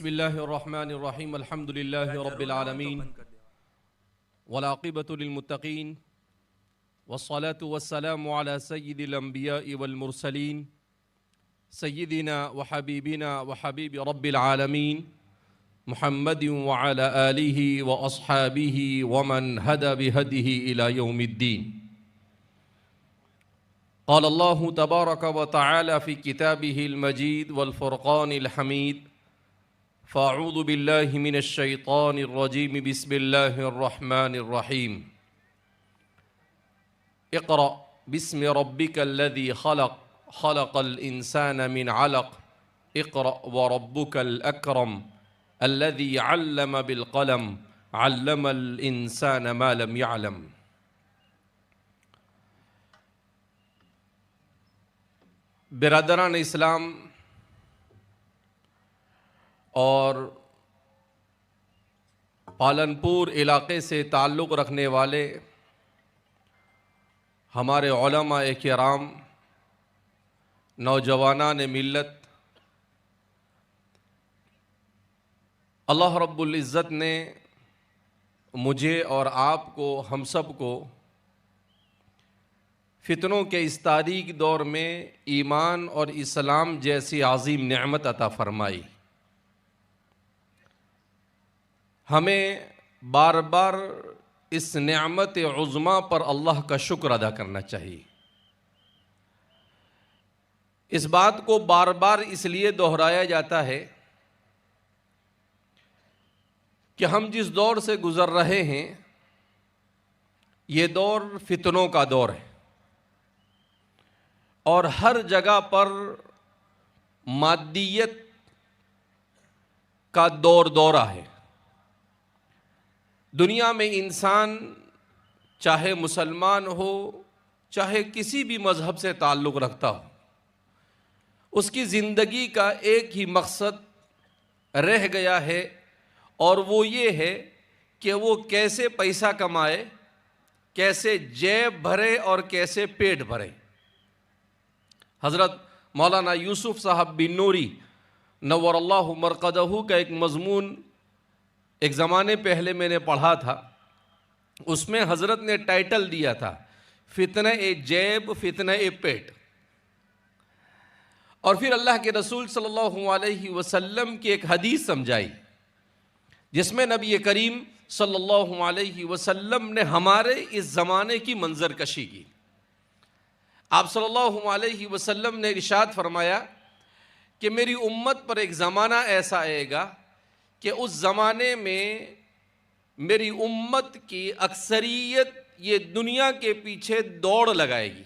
بسم اللہ الرحمن الرحیم الحمد للہ رب العالمین والعاقبۃ للمتقین والصلاة والسلام على سید الانبیاء والمرسلین سیدنا وحبیبنا وحبیب رب العالمین محمد وعلى آلہ واصحابہ ومن ہدى بہدیہ الى یوم الدین. قال اللہ تبارک وتعالی فی کتابہ المجید والفرقان الحمید. فاعوذ باللہ من الشیطان الرجیم بسم اللہ الرحمن الرحیم. اقرأ باسم ربک الذی خلق خلق الانسان من علق اقرأ وربک الاکرم الذی علم بالقلم علم الانسان ما لم يعلم. برادران اسلام اور پالنپور علاقے سے تعلق رکھنے والے ہمارے علماء کرام، نوجوانان ملت، اللہ رب العزت نے مجھے اور آپ کو، ہم سب کو فتنوں کے اس تاریک دور میں ایمان اور اسلام جیسی عظیم نعمت عطا فرمائی. ہمیں بار بار اس نعمت عظمیٰ پر اللہ کا شکر ادا کرنا چاہیے. اس بات کو بار بار اس لیے دہرایا جاتا ہے کہ ہم جس دور سے گزر رہے ہیں یہ دور فتنوں کا دور ہے اور ہر جگہ پر مادیت کا دورہ ہے. دنیا میں انسان چاہے مسلمان ہو، چاہے کسی بھی مذہب سے تعلق رکھتا ہو، اس کی زندگی کا ایک ہی مقصد رہ گیا ہے اور وہ یہ ہے کہ وہ کیسے پیسہ کمائے، کیسے جیب بھرے اور کیسے پیٹ بھرے. حضرت مولانا یوسف صاحب بن نوری نور اللہ مرقدہ کا ایک مضمون ایک زمانے پہلے میں نے پڑھا تھا. اس میں حضرت نے ٹائٹل دیا تھا فتنہ جیب فتنہ پیٹ. اور پھر اللہ کے رسول صلی اللہ علیہ وسلم کی ایک حدیث سمجھائی جس میں نبی کریم صلی اللہ علیہ وسلم نے ہمارے اس زمانے کی منظر کشی کی. آپ صلی اللہ علیہ وسلم نے ارشاد فرمایا کہ میری امت پر ایک زمانہ ایسا آئے گا کہ اس زمانے میں میری امت کی اکثریت یہ دنیا کے پیچھے دوڑ لگائے گی.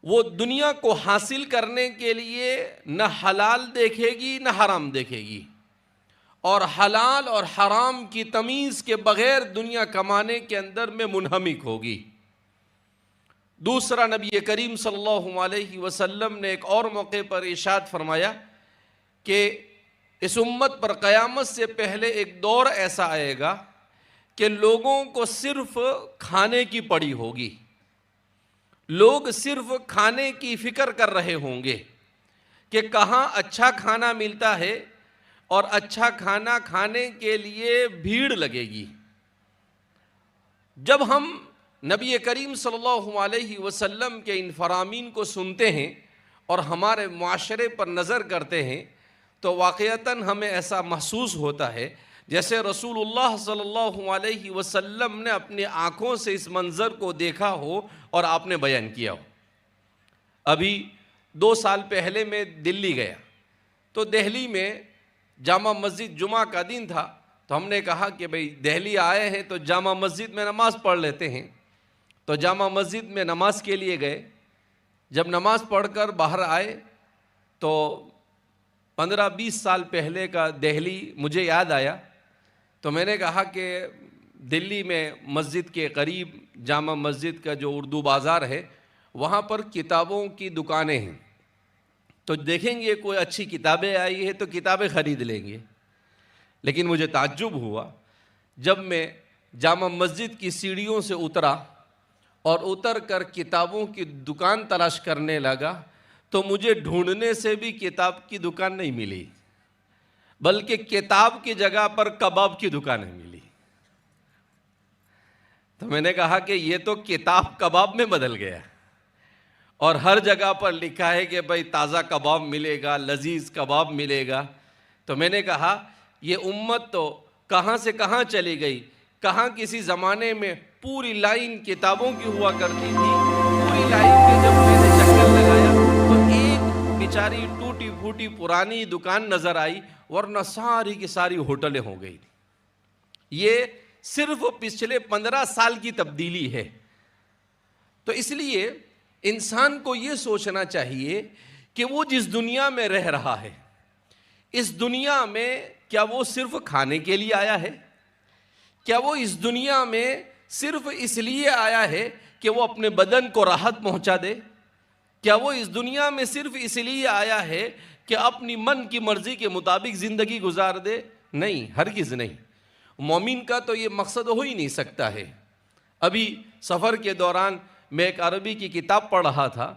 وہ دنیا کو حاصل کرنے کے لیے نہ حلال دیکھے گی نہ حرام دیکھے گی، اور حلال اور حرام کی تمیز کے بغیر دنیا کمانے کے اندر میں منہمک ہوگی. دوسرا، نبی کریم صلی اللہ علیہ وسلم نے ایک اور موقع پر ارشاد فرمایا کہ اس امت پر قیامت سے پہلے ایک دور ایسا آئے گا کہ لوگوں کو صرف کھانے کی پڑی ہوگی. لوگ صرف کھانے کی فکر کر رہے ہوں گے کہ کہاں اچھا کھانا ملتا ہے اور اچھا کھانا کھانے کے لیے بھیڑ لگے گی. جب ہم نبی کریم صلی اللہ علیہ وسلم کے ان فرامین کو سنتے ہیں اور ہمارے معاشرے پر نظر کرتے ہیں تو واقعتاً ہمیں ایسا محسوس ہوتا ہے جیسے رسول اللہ صلی اللہ علیہ وسلم نے اپنی آنکھوں سے اس منظر کو دیکھا ہو اور آپ نے بیان کیا ہو. ابھی 2 سال پہلے میں دلی گیا تو دہلی میں جامع مسجد جمعہ کا دن تھا تو ہم نے کہا کہ بھئی دہلی آئے ہیں تو جامع مسجد میں نماز پڑھ لیتے ہیں. تو جامع مسجد میں نماز کے لیے گئے. جب نماز پڑھ کر باہر آئے تو 15-20 سال پہلے کا دہلی مجھے یاد آیا. تو میں نے کہا کہ دلی میں مسجد کے قریب جامع مسجد کا جو اردو بازار ہے وہاں پر کتابوں کی دکانیں ہیں، تو دیکھیں گے کوئی اچھی کتابیں آئی ہے تو کتابیں خرید لیں گے. لیکن مجھے تعجب ہوا جب میں جامع مسجد کی سیڑھیوں سے اترا اور اتر کر کتابوں کی دکان تلاش کرنے لگا تو مجھے ڈھونڈنے سے بھی کتاب کی دکان نہیں ملی. بلکہ کتاب کی جگہ پر کباب کی دکانیں ملی۔ تو میں نے کہا کہ یہ تو کتاب کباب میں بدل گیا، اور ہر جگہ پر لکھا ہے کہ بھائی تازہ کباب ملے گا، لذیذ کباب ملے گا۔ تو میں نے کہا یہ امت تو کہاں سے کہاں چلی گئی، کہاں کسی زمانے میں پوری لائن کتابوں کی ہوا کرتی تھی، پوری لائن پہ جب میں نے چکر لگایا تو ایک بیچاری ٹوٹی پھوٹی پرانی دکان نظر آئی، ورنہ ساری کی ساری ہوٹلیں ہو گئی۔ یہ صرف پچھلے 15 سال کی تبدیلی ہے۔ تو اس لیے انسان کو یہ سوچنا چاہیے کہ وہ جس دنیا میں رہ رہا ہے، اس دنیا میں کیا وہ صرف کھانے کے لیے آیا ہے؟ کیا وہ اس دنیا میں صرف اس لیے آیا ہے کہ وہ اپنے بدن کو راحت پہنچا دے؟ کیا وہ اس دنیا میں صرف اس لیے آیا ہے کہ اپنی من کی مرضی کے مطابق زندگی گزار دے؟ نہیں، ہرگز نہیں۔ مومن کا تو یہ مقصد ہو ہی نہیں سکتا ہے۔ ابھی سفر کے دوران میں ایک عربی کی کتاب پڑھ رہا تھا،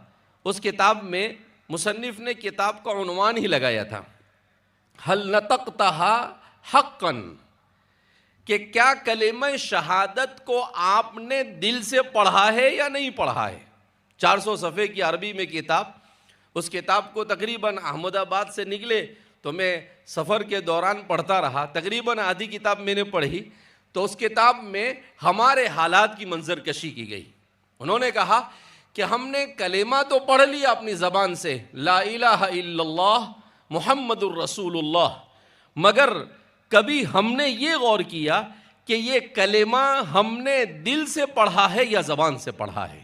اس کتاب میں مصنف نے کتاب کا عنوان ہی لگایا تھا حل نطقتہا حقا، کہ کیا کلمہ شہادت کو آپ نے دل سے پڑھا ہے یا نہیں پڑھا ہے۔ 400 صفحے کی عربی میں کتاب، اس کتاب کو تقریباً احمد آباد سے نکلے تو میں سفر کے دوران پڑھتا رہا، تقریباً آدھی کتاب میں نے پڑھی۔ تو اس کتاب میں ہمارے حالات کی منظر کشی کی گئی۔ انہوں نے کہا کہ ہم نے کلمہ تو پڑھ لیا اپنی زبان سے، لا الہ الا اللہ محمد الرسول اللہ، مگر کبھی ہم نے یہ غور کیا کہ یہ کلمہ ہم نے دل سے پڑھا ہے یا زبان سے پڑھا ہے۔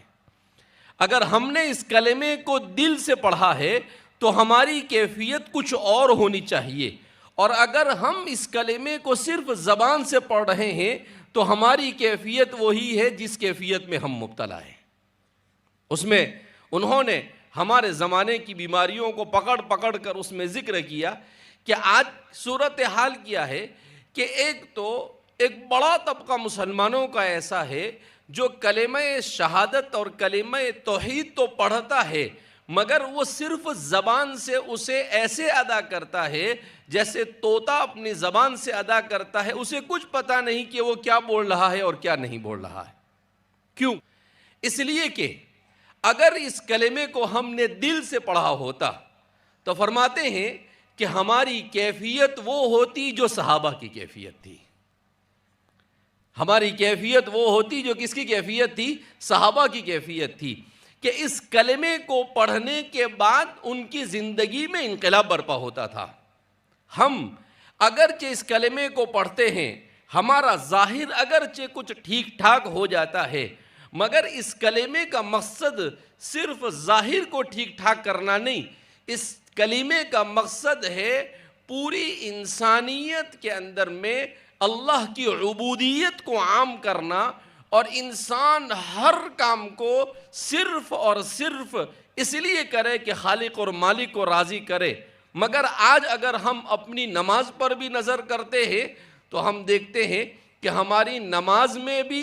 اگر ہم نے اس کلمے کو دل سے پڑھا ہے تو ہماری کیفیت کچھ اور ہونی چاہیے، اور اگر ہم اس کلمے کو صرف زبان سے پڑھ رہے ہیں تو ہماری کیفیت وہی ہے جس کیفیت میں ہم مبتلا ہیں۔ اس میں انہوں نے ہمارے زمانے کی بیماریوں کو پکڑ پکڑ کر اس میں ذکر کیا کہ آج صورتحال کیا ہے کہ ایک بڑا طبقہ مسلمانوں کا ایسا ہے جو کلمہ شہادت اور کلمہ توحید تو پڑھتا ہے، مگر وہ صرف زبان سے اسے ایسے ادا کرتا ہے جیسے طوطا اپنی زبان سے ادا کرتا ہے، اسے کچھ پتہ نہیں کہ وہ کیا بول رہا ہے اور کیا نہیں بول رہا ہے۔ کیوں؟ اس لیے کہ اگر اس کلمے کو ہم نے دل سے پڑھا ہوتا تو فرماتے ہیں کہ ہماری کیفیت وہ ہوتی جو صحابہ کی کیفیت تھی۔ ہماری کیفیت وہ ہوتی جو کس کی کیفیت تھی؟ صحابہ کی کیفیت تھی، کہ اس کلمے کو پڑھنے کے بعد ان کی زندگی میں انقلاب برپا ہوتا تھا۔ ہم اگرچہ اس کلمے کو پڑھتے ہیں، ہمارا ظاہر اگرچہ کچھ ٹھیک ٹھاک ہو جاتا ہے، مگر اس کلمے کا مقصد صرف ظاہر کو ٹھیک ٹھاک کرنا نہیں، اس کلمے کا مقصد ہے پوری انسانیت کے اندر میں اللہ کی عبودیت کو عام کرنا، اور انسان ہر کام کو صرف اور صرف اس لیے کرے کہ خالق اور مالک کو راضی کرے۔ مگر آج اگر ہم اپنی نماز پر بھی نظر کرتے ہیں تو ہم دیکھتے ہیں کہ ہماری نماز میں بھی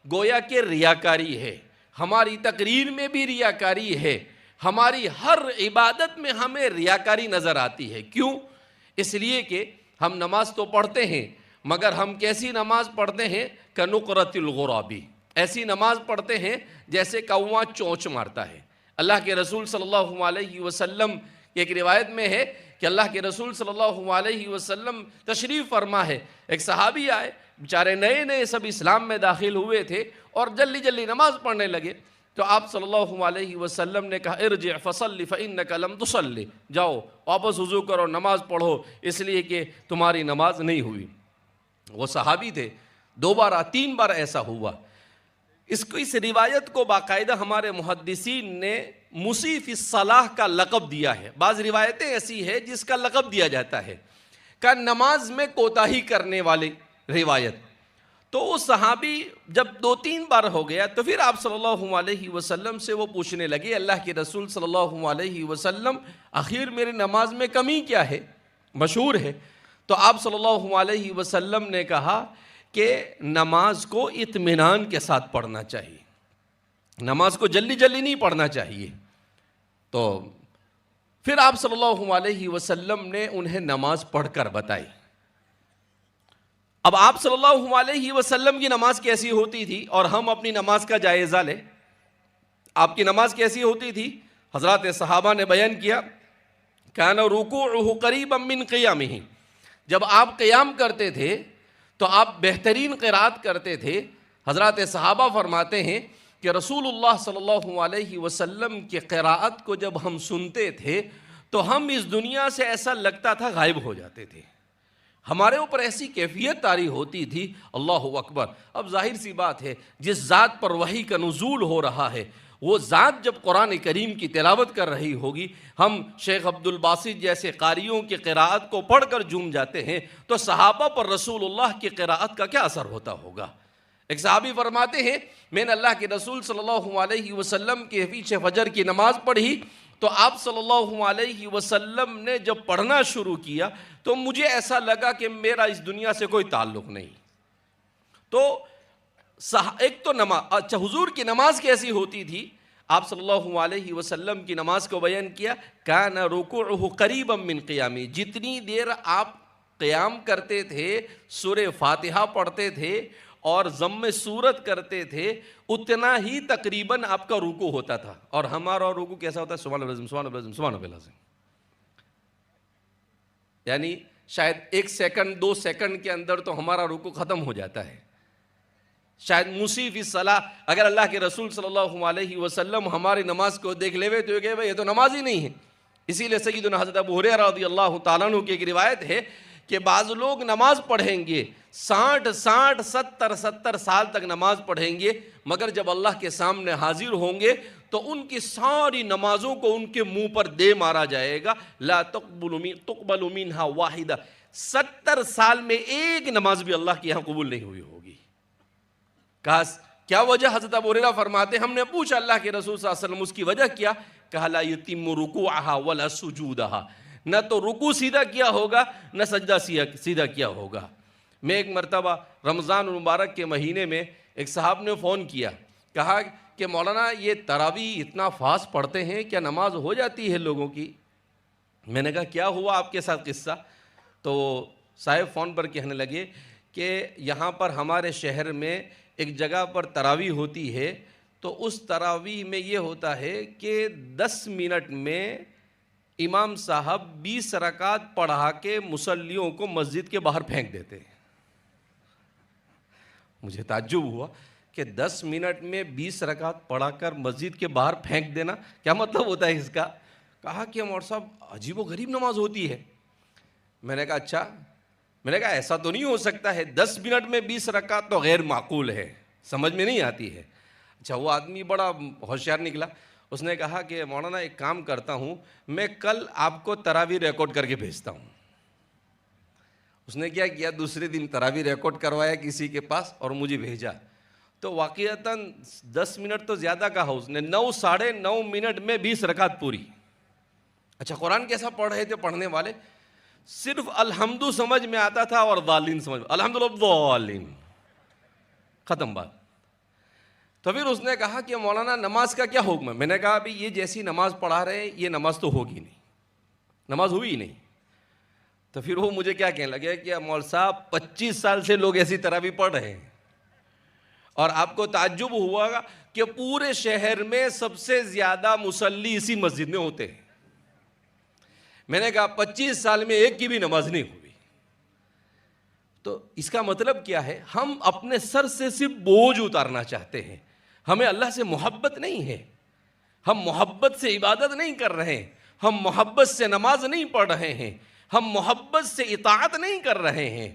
گویا کہ ریاکاری ہے، ہماری تقریر میں بھی ریاکاری ہے، ہماری ہر عبادت میں ہمیں ریاکاری نظر آتی ہے۔ کیوں؟ اس لیے کہ ہم نماز تو پڑھتے ہیں، مگر ہم کیسی نماز پڑھتے ہیں؟ کَنُقْرَةِ الْغُرَابِ، ایسی نماز پڑھتے ہیں جیسے کوا چونچ مارتا ہے۔ اللہ کے رسول صلی اللہ علیہ وسلم ایک روایت میں ہے کہ اللہ کے رسول صلی اللہ علیہ وسلم تشریف فرما ہے، ایک صحابی آئے، بیچارے نئے نئے سب اسلام میں داخل ہوئے تھے اور جلدی جلدی نماز پڑھنے لگے۔ تو آپ صلی اللہ علیہ وسلم نے کہا ارجع فصلی فإنک لم تصلی، جاؤ واپس وضو کرو، نماز پڑھو، اس لیے کہ تمہاری نماز نہیں ہوئی۔ وہ صحابی تھے، 2 بار 3 بار ایسا ہوا۔ اس روایت کو باقاعدہ ہمارے محدثین نے مسیء فی الصلاۃ کا لقب دیا ہے۔ بعض روایتیں ایسی ہے جس کا لقب دیا جاتا ہے کہ نماز میں کوتاہی کرنے والی روایت۔ تو وہ صحابی جب 2-3 بار ہو گیا تو پھر آپ صلی اللہ علیہ وسلم سے وہ پوچھنے لگے اللہ کے رسول صلی اللہ علیہ وسلم آخر میری نماز میں کمی کیا ہے، مشہور ہے۔ تو آپ صلی اللہ علیہ وسلم نے کہا کہ نماز کو اطمینان کے ساتھ پڑھنا چاہیے، نماز کو جلدی جلدی نہیں پڑھنا چاہیے۔ تو پھر آپ صلی اللہ علیہ وسلم نے انہیں نماز پڑھ کر بتائی۔ اب آپ صلی اللہ علیہ وسلم کی نماز کیسی ہوتی تھی اور ہم اپنی نماز کا جائزہ لیں۔ آپ کی نماز کیسی ہوتی تھی؟ حضرات صحابہ نے بیان کیا، کان رکوعہ قریبا من قیامہ، جب آپ قیام کرتے تھے تو آپ بہترین قرات کرتے تھے۔ حضرات صحابہ فرماتے ہیں کہ رسول اللہ صلی اللہ علیہ وسلم کی قراءت کو جب ہم سنتے تھے تو ہم اس دنیا سے ایسا لگتا تھا غائب ہو جاتے تھے، ہمارے اوپر ایسی کیفیت طاری ہوتی تھی۔ اللہ اکبر۔ اب ظاہر سی بات ہے، جس ذات پر وحی کا نزول ہو رہا ہے وہ ذات جب قرآن کریم کی تلاوت کر رہی ہوگی، ہم شیخ عبد الباسط جیسے قاریوں کی قراءت کو پڑھ کر جھوم جاتے ہیں، تو صحابہ پر رسول اللہ کی قراءت کا کیا اثر ہوتا ہوگا؟ ایک صحابی فرماتے ہیں، میں نے اللہ کے رسول صلی اللہ علیہ وسلم کے پیچھے فجر کی نماز پڑھی تو آپ صلی اللہ علیہ وسلم نے جب پڑھنا شروع کیا تو مجھے ایسا لگا کہ میرا اس دنیا سے کوئی تعلق نہیں۔ تو ایک تو نماز، اچھا حضور کی نماز کیسی ہوتی تھی؟ آپ صلی اللہ علیہ وسلم کی نماز کو بیان کیا، کان رکوعہ قریبا من قیامہ، جتنی دیر آپ قیام کرتے تھے، سورہ فاتحہ پڑھتے تھے اور ضم سورت کرتے تھے، اتنا ہی تقریباً آپ کا رکوع ہوتا تھا۔ اور ہمارا رکوع کیسا ہوتا ہے؟ سبحان اللہ العظیم، سبحان اللہ العظیم، سبحان اللہ العظیم، یعنی شاید 1 سیکنڈ 2 سیکنڈ کے اندر تو ہمارا رکوع ختم ہو جاتا ہے۔ شاید موسی فی الصلاۃ، اگر اللہ کے رسول صلی اللہ علیہ وسلم ہماری نماز کو دیکھ لے تو یہ تو نماز ہی نہیں ہے۔ اسی لیے سیدنا حضرت ابو ہریرہ رضی اللہ تعالیٰ عنہ کی ایک روایت ہے کہ بعض لوگ نماز پڑھیں گے 60 70 سال تک نماز پڑھیں گے، مگر جب اللہ کے سامنے حاضر ہوں گے تو ان کی ساری نمازوں کو ان کے منہ پر دے مارا جائے گا، لا تقبل منہا واحدہ، 70 سال میں ایک نماز بھی اللہ کے یہاں قبول نہیں ہوئی ہوگی۔ کہا کیا وجہ؟ حضرت ابو ہریرہ فرماتے ہیں ہم نے پوچھا اللہ کے رسول صلی اللہ علیہ وسلم اس کی وجہ کیا؟ کہا لا یتم رکوعہا ولا سجودہا، نہ تو رکوع سیدھا کیا ہوگا نہ سجدہ سیدھا کیا ہوگا۔ میں ایک مرتبہ رمضان المبارک کے مہینے میں ایک صاحب نے فون کیا، کہا کہ مولانا یہ تراویح اتنا فاسٹ پڑھتے ہیں، کیا نماز ہو جاتی ہے لوگوں کی؟ میں نے کہا کیا ہوا آپ کے ساتھ قصہ؟ تو صاحب فون پر کہنے لگے کہ یہاں پر ہمارے شہر میں ایک جگہ پر تراویح ہوتی ہے، تو اس تراویح میں یہ ہوتا ہے کہ 10 منٹ میں امام صاحب 20 رکعت پڑھا کے مصلیوں کو مسجد کے باہر پھینک دیتے ہیں۔ مجھے تعجب ہوا کہ 10 منٹ میں 20 رکعت پڑھا کر مسجد کے باہر پھینک دینا کیا مطلب ہوتا ہے اس کا؟ کہا کہ مولوی صاحب عجیب و غریب نماز ہوتی ہے۔ میں نے کہا اچھا، میں نے کہا ایسا تو نہیں ہو سکتا ہے، 10 منٹ میں 20 رکعت تو غیر معقول ہے، سمجھ میں نہیں آتی ہے۔ اچھا وہ آدمی بڑا ہوشیار نکلا، اس نے کہا کہ مولانا ایک کام کرتا ہوں، میں کل آپ کو تراویح ریکارڈ کر کے بھیجتا ہوں۔ اس نے کیا کیا، دوسرے دن تراویح ریکارڈ کروایا کسی کے پاس اور مجھے بھیجا، تو واقعتاً 10 منٹ تو زیادہ کہا اس نے، 9 ساڑھے 9 منٹ میں 20 رکعت پوری۔ اچھا قرآن کیسا پڑھ رہے تھے پڑھنے والے؟ صرف الحمد سمجھ میں آتا تھا اور ضالین سمجھ میں، الحمدللہ ضالین، ختم بات۔ تو پھر اس نے کہا کہ مولانا نماز کا کیا حکم ہے؟ میں نے کہا ابھی یہ جیسی نماز پڑھا رہے ہیں یہ نماز تو ہوگی نہیں، نماز ہوئی نہیں۔ تو پھر وہ مجھے کیا کہنے لگے کہ مولوی صاحب 25 سال سے لوگ ایسی تراویح پڑھ رہے ہیں، اور آپ کو تعجب ہوا گا کہ پورے شہر میں سب سے زیادہ مصلی اسی مسجد میں ہوتے ہیں۔ میں نے کہا 25 سال میں ایک کی بھی نماز نہیں ہوئی۔ تو اس کا مطلب کیا ہے؟ ہم اپنے سر سے صرف بوجھ اتارنا چاہتے ہیں، ہمیں اللہ سے محبت نہیں ہے، ہم محبت سے عبادت نہیں کر رہے ہیں، ہم محبت سے نماز نہیں پڑھ رہے ہیں، ہم محبت سے اطاعت نہیں کر رہے ہیں۔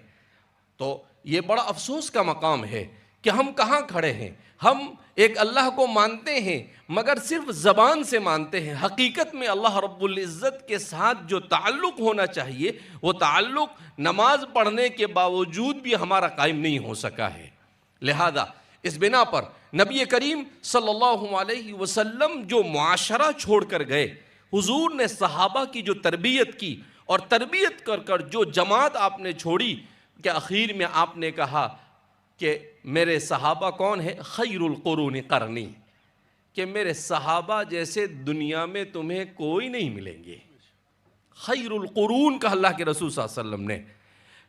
تو یہ بڑا افسوس کا مقام ہے کہ ہم کہاں کھڑے ہیں۔ ہم ایک اللہ کو مانتے ہیں مگر صرف زبان سے مانتے ہیں، حقیقت میں اللہ رب العزت کے ساتھ جو تعلق ہونا چاہیے وہ تعلق نماز پڑھنے کے باوجود بھی ہمارا قائم نہیں ہو سکا ہے۔ لہذا اس بنا پر نبی کریم صلی اللہ علیہ وسلم جو معاشرہ چھوڑ کر گئے، حضور نے صحابہ کی جو تربیت کی اور تربیت کر کر جو جماعت آپ نے چھوڑی، کہ آخر میں آپ نے کہا کہ میرے صحابہ کون ہیں؟ خیر القرون قرنی، کہ میرے صحابہ جیسے دنیا میں تمہیں کوئی نہیں ملیں گے۔ خیر القرون کہا اللہ کے رسول صلی اللہ علیہ وسلم نے.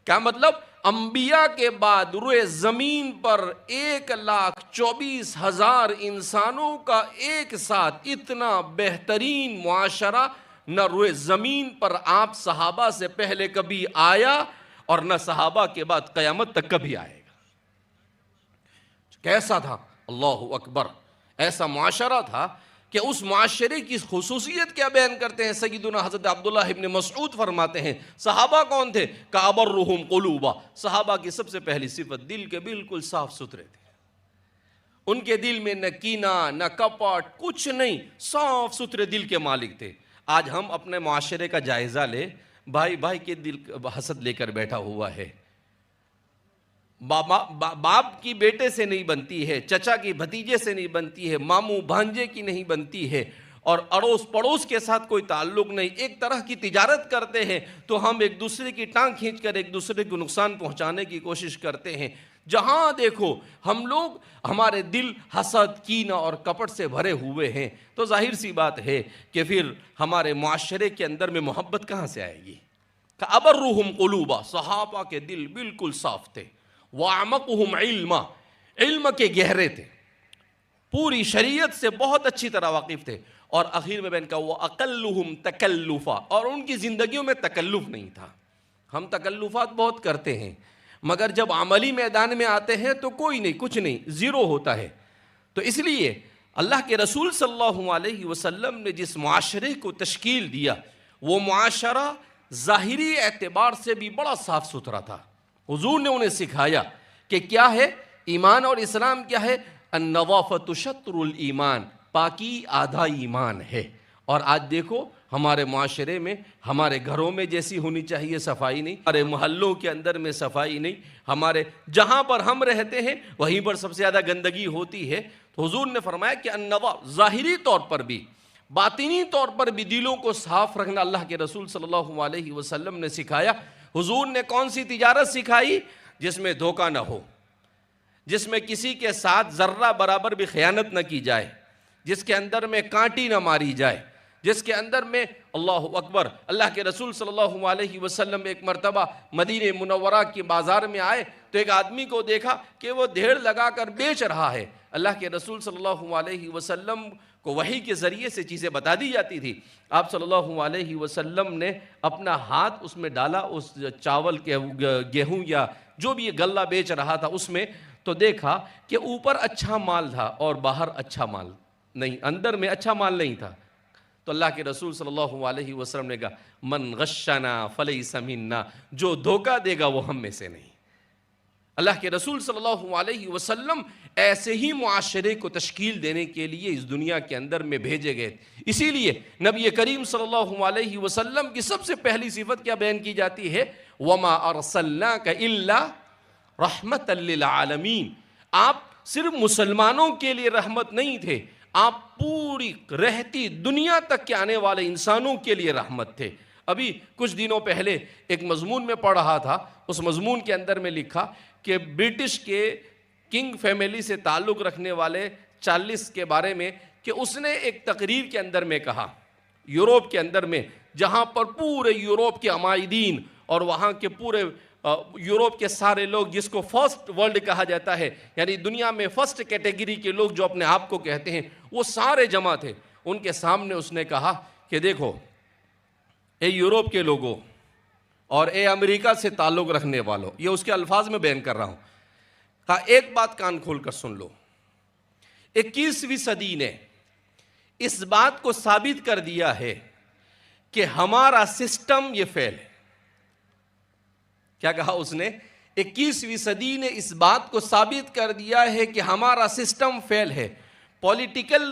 کیا مطلب؟ انبیاء کے بعد روئے زمین پر 1,24,000 انسانوں کا ایک ساتھ اتنا بہترین معاشرہ نہ روئے زمین پر آپ صحابہ سے پہلے کبھی آیا اور نہ صحابہ کے بعد قیامت تک کبھی آئے گا. کیسا تھا؟ اللہ اکبر. ایسا معاشرہ تھا کہ اس معاشرے کی خصوصیت کیا بیان کرتے ہیں سیدنا حضرت عبداللہ ابن مسعود فرماتے ہیں صحابہ کون تھے؟ کَأَبَرُّهُمْ قُلُوبًا. صحابہ کی سب سے پہلی صفت دل کے بالکل صاف ستھرے تھے. ان کے دل میں نہ کینہ نہ کپٹ کچھ نہیں، صاف ستھرے دل کے مالک تھے. آج ہم اپنے معاشرے کا جائزہ لیں، بھائی بھائی کے دل حسد لے کر بیٹھا ہوا ہے. باپ کی بیٹے سے نہیں بنتی ہے، چچا کی بھتیجے سے نہیں بنتی ہے، ماموں بھانجے کی نہیں بنتی ہے، اور اڑوس پڑوس کے ساتھ کوئی تعلق نہیں. ایک طرح کی تجارت کرتے ہیں تو ہم ایک دوسرے کی ٹانگ کھینچ کر ایک دوسرے کو نقصان پہنچانے کی کوشش کرتے ہیں. جہاں دیکھو ہم لوگ، ہمارے دل حسد کینہ اور کپٹ سے بھرے ہوئے ہیں. تو ظاہر سی بات ہے کہ پھر ہمارے معاشرے کے اندر میں محبت کہاں سے آئے گی؟ کَأَبَرُّهُمْ قُلُوبًا. صحابہ کے دل بالکل صاف تھے. وَأَعْمَقُهُمْ عِلْمًا. علم کے گہرے تھے، پوری شریعت سے بہت اچھی طرح واقف تھے. اور آخر میں بین کا وَأَقَلُّهُمْ تَكَلُّفًا. اور ان کی زندگیوں میں تکلف نہیں تھا. ہم تکلفات بہت کرتے ہیں مگر جب عملی میدان میں آتے ہیں تو کوئی نہیں، کچھ نہیں، زیرو ہوتا ہے. تو اس لیے اللہ کے رسول صلی اللہ علیہ وسلم نے جس معاشرے کو تشکیل دیا وہ معاشرہ ظاہری اعتبار سے بھی بڑا صاف ستھرا تھا. حضور نے انہیں سکھایا کہ کیا ہے ایمان اور اسلام کیا ہے. النظافۃ شطر الایمان. پاکی آدھا ایمان ہے. اور آج دیکھو ہمارے معاشرے میں، ہمارے گھروں میں جیسی ہونی چاہیے صفائی نہیں، ہمارے محلوں کے اندر میں صفائی نہیں، ہمارے جہاں پر ہم رہتے ہیں وہیں پر سب سے زیادہ گندگی ہوتی ہے. تو حضور نے فرمایا کہ ظاہری طور پر بھی باطنی طور پر بھی دلوں کو صاف رکھنا اللہ کے رسول صلی اللہ علیہ وسلم نے سکھایا. حضور نے کون سی تجارت سکھائی؟ جس میں دھوکہ نہ ہو، جس میں کسی کے ساتھ ذرہ برابر بھی خیانت نہ کی جائے، جس کے اندر میں کانٹی نہ ماری جائے، جس کے اندر میں اللہ اکبر. اللہ کے رسول صلی اللہ علیہ وسلم ایک مرتبہ مدینہ منورہ کی بازار میں آئے تو ایک آدمی کو دیکھا کہ وہ ڈھیر لگا کر بیچ رہا ہے. اللہ کے رسول صلی اللہ علیہ وسلم کو وحی کے ذریعے سے چیزیں بتا دی جاتی تھی. آپ صلی اللہ علیہ وسلم نے اپنا ہاتھ اس میں ڈالا، اس چاول کے گیہوں یا جو بھی یہ غلہ بیچ رہا تھا اس میں، تو دیکھا کہ اوپر اچھا مال تھا اور باہر اچھا مال نہیں، اندر میں اچھا مال نہیں تھا. تو اللہ کے رسول صلی اللہ علیہ وسلم نے کہا من غشنا فلیس منا. جو دھوکہ دے گا وہ ہم میں سے نہیں. اللہ کے رسول صلی اللہ علیہ وسلم ایسے ہی معاشرے کو تشکیل دینے کے لیے اس دنیا کے اندر میں بھیجے گئے. اسی لیے نبی کریم صلی اللہ علیہ وسلم کی سب سے پہلی صفت کیا بیان کی جاتی ہے؟ وَمَا أَرْسَلْنَاكَ إِلَّا رَحْمَةً لِّلْعَالَمِينَ. آپ صرف مسلمانوں کے لیے رحمت نہیں تھے، آپ پوری رہتی دنیا تک کے آنے والے انسانوں کے لیے رحمت تھے. ابھی کچھ دنوں پہلے ایک مضمون میں پڑھ رہا تھا، اس مضمون کے اندر میں لکھا کہ برٹش کے کنگ فیملی سے تعلق رکھنے والے چارلس کے بارے میں کہ اس نے ایک تقریر کے اندر میں کہا یوروپ کے اندر میں جہاں پر پورے یوروپ کے عمائدین اور وہاں کے پورے یوروپ کے سارے لوگ جس کو فرسٹ ورلڈ کہا جاتا ہے، یعنی دنیا میں فرسٹ کیٹیگری کے لوگ جو اپنے آپ کو کہتے ہیں، وہ سارے جمع تھے. ان کے سامنے اس نے کہا کہ دیکھو اے یوروپ کے لوگوں اور اے امریکہ سے تعلق رکھنے والوں، یہ اس کے الفاظ میں بیان کر رہا ہوں. کہا ایک بات کان کھول کر سن لو، 21ویں صدی نے اس بات کو ثابت کر دیا ہے کہ ہمارا سسٹم یہ فیل ہے. کیا کہا اس نے؟ 21ویں صدی نے اس بات کو ثابت کر دیا ہے کہ ہمارا سسٹم فیل ہے. پولیٹیکل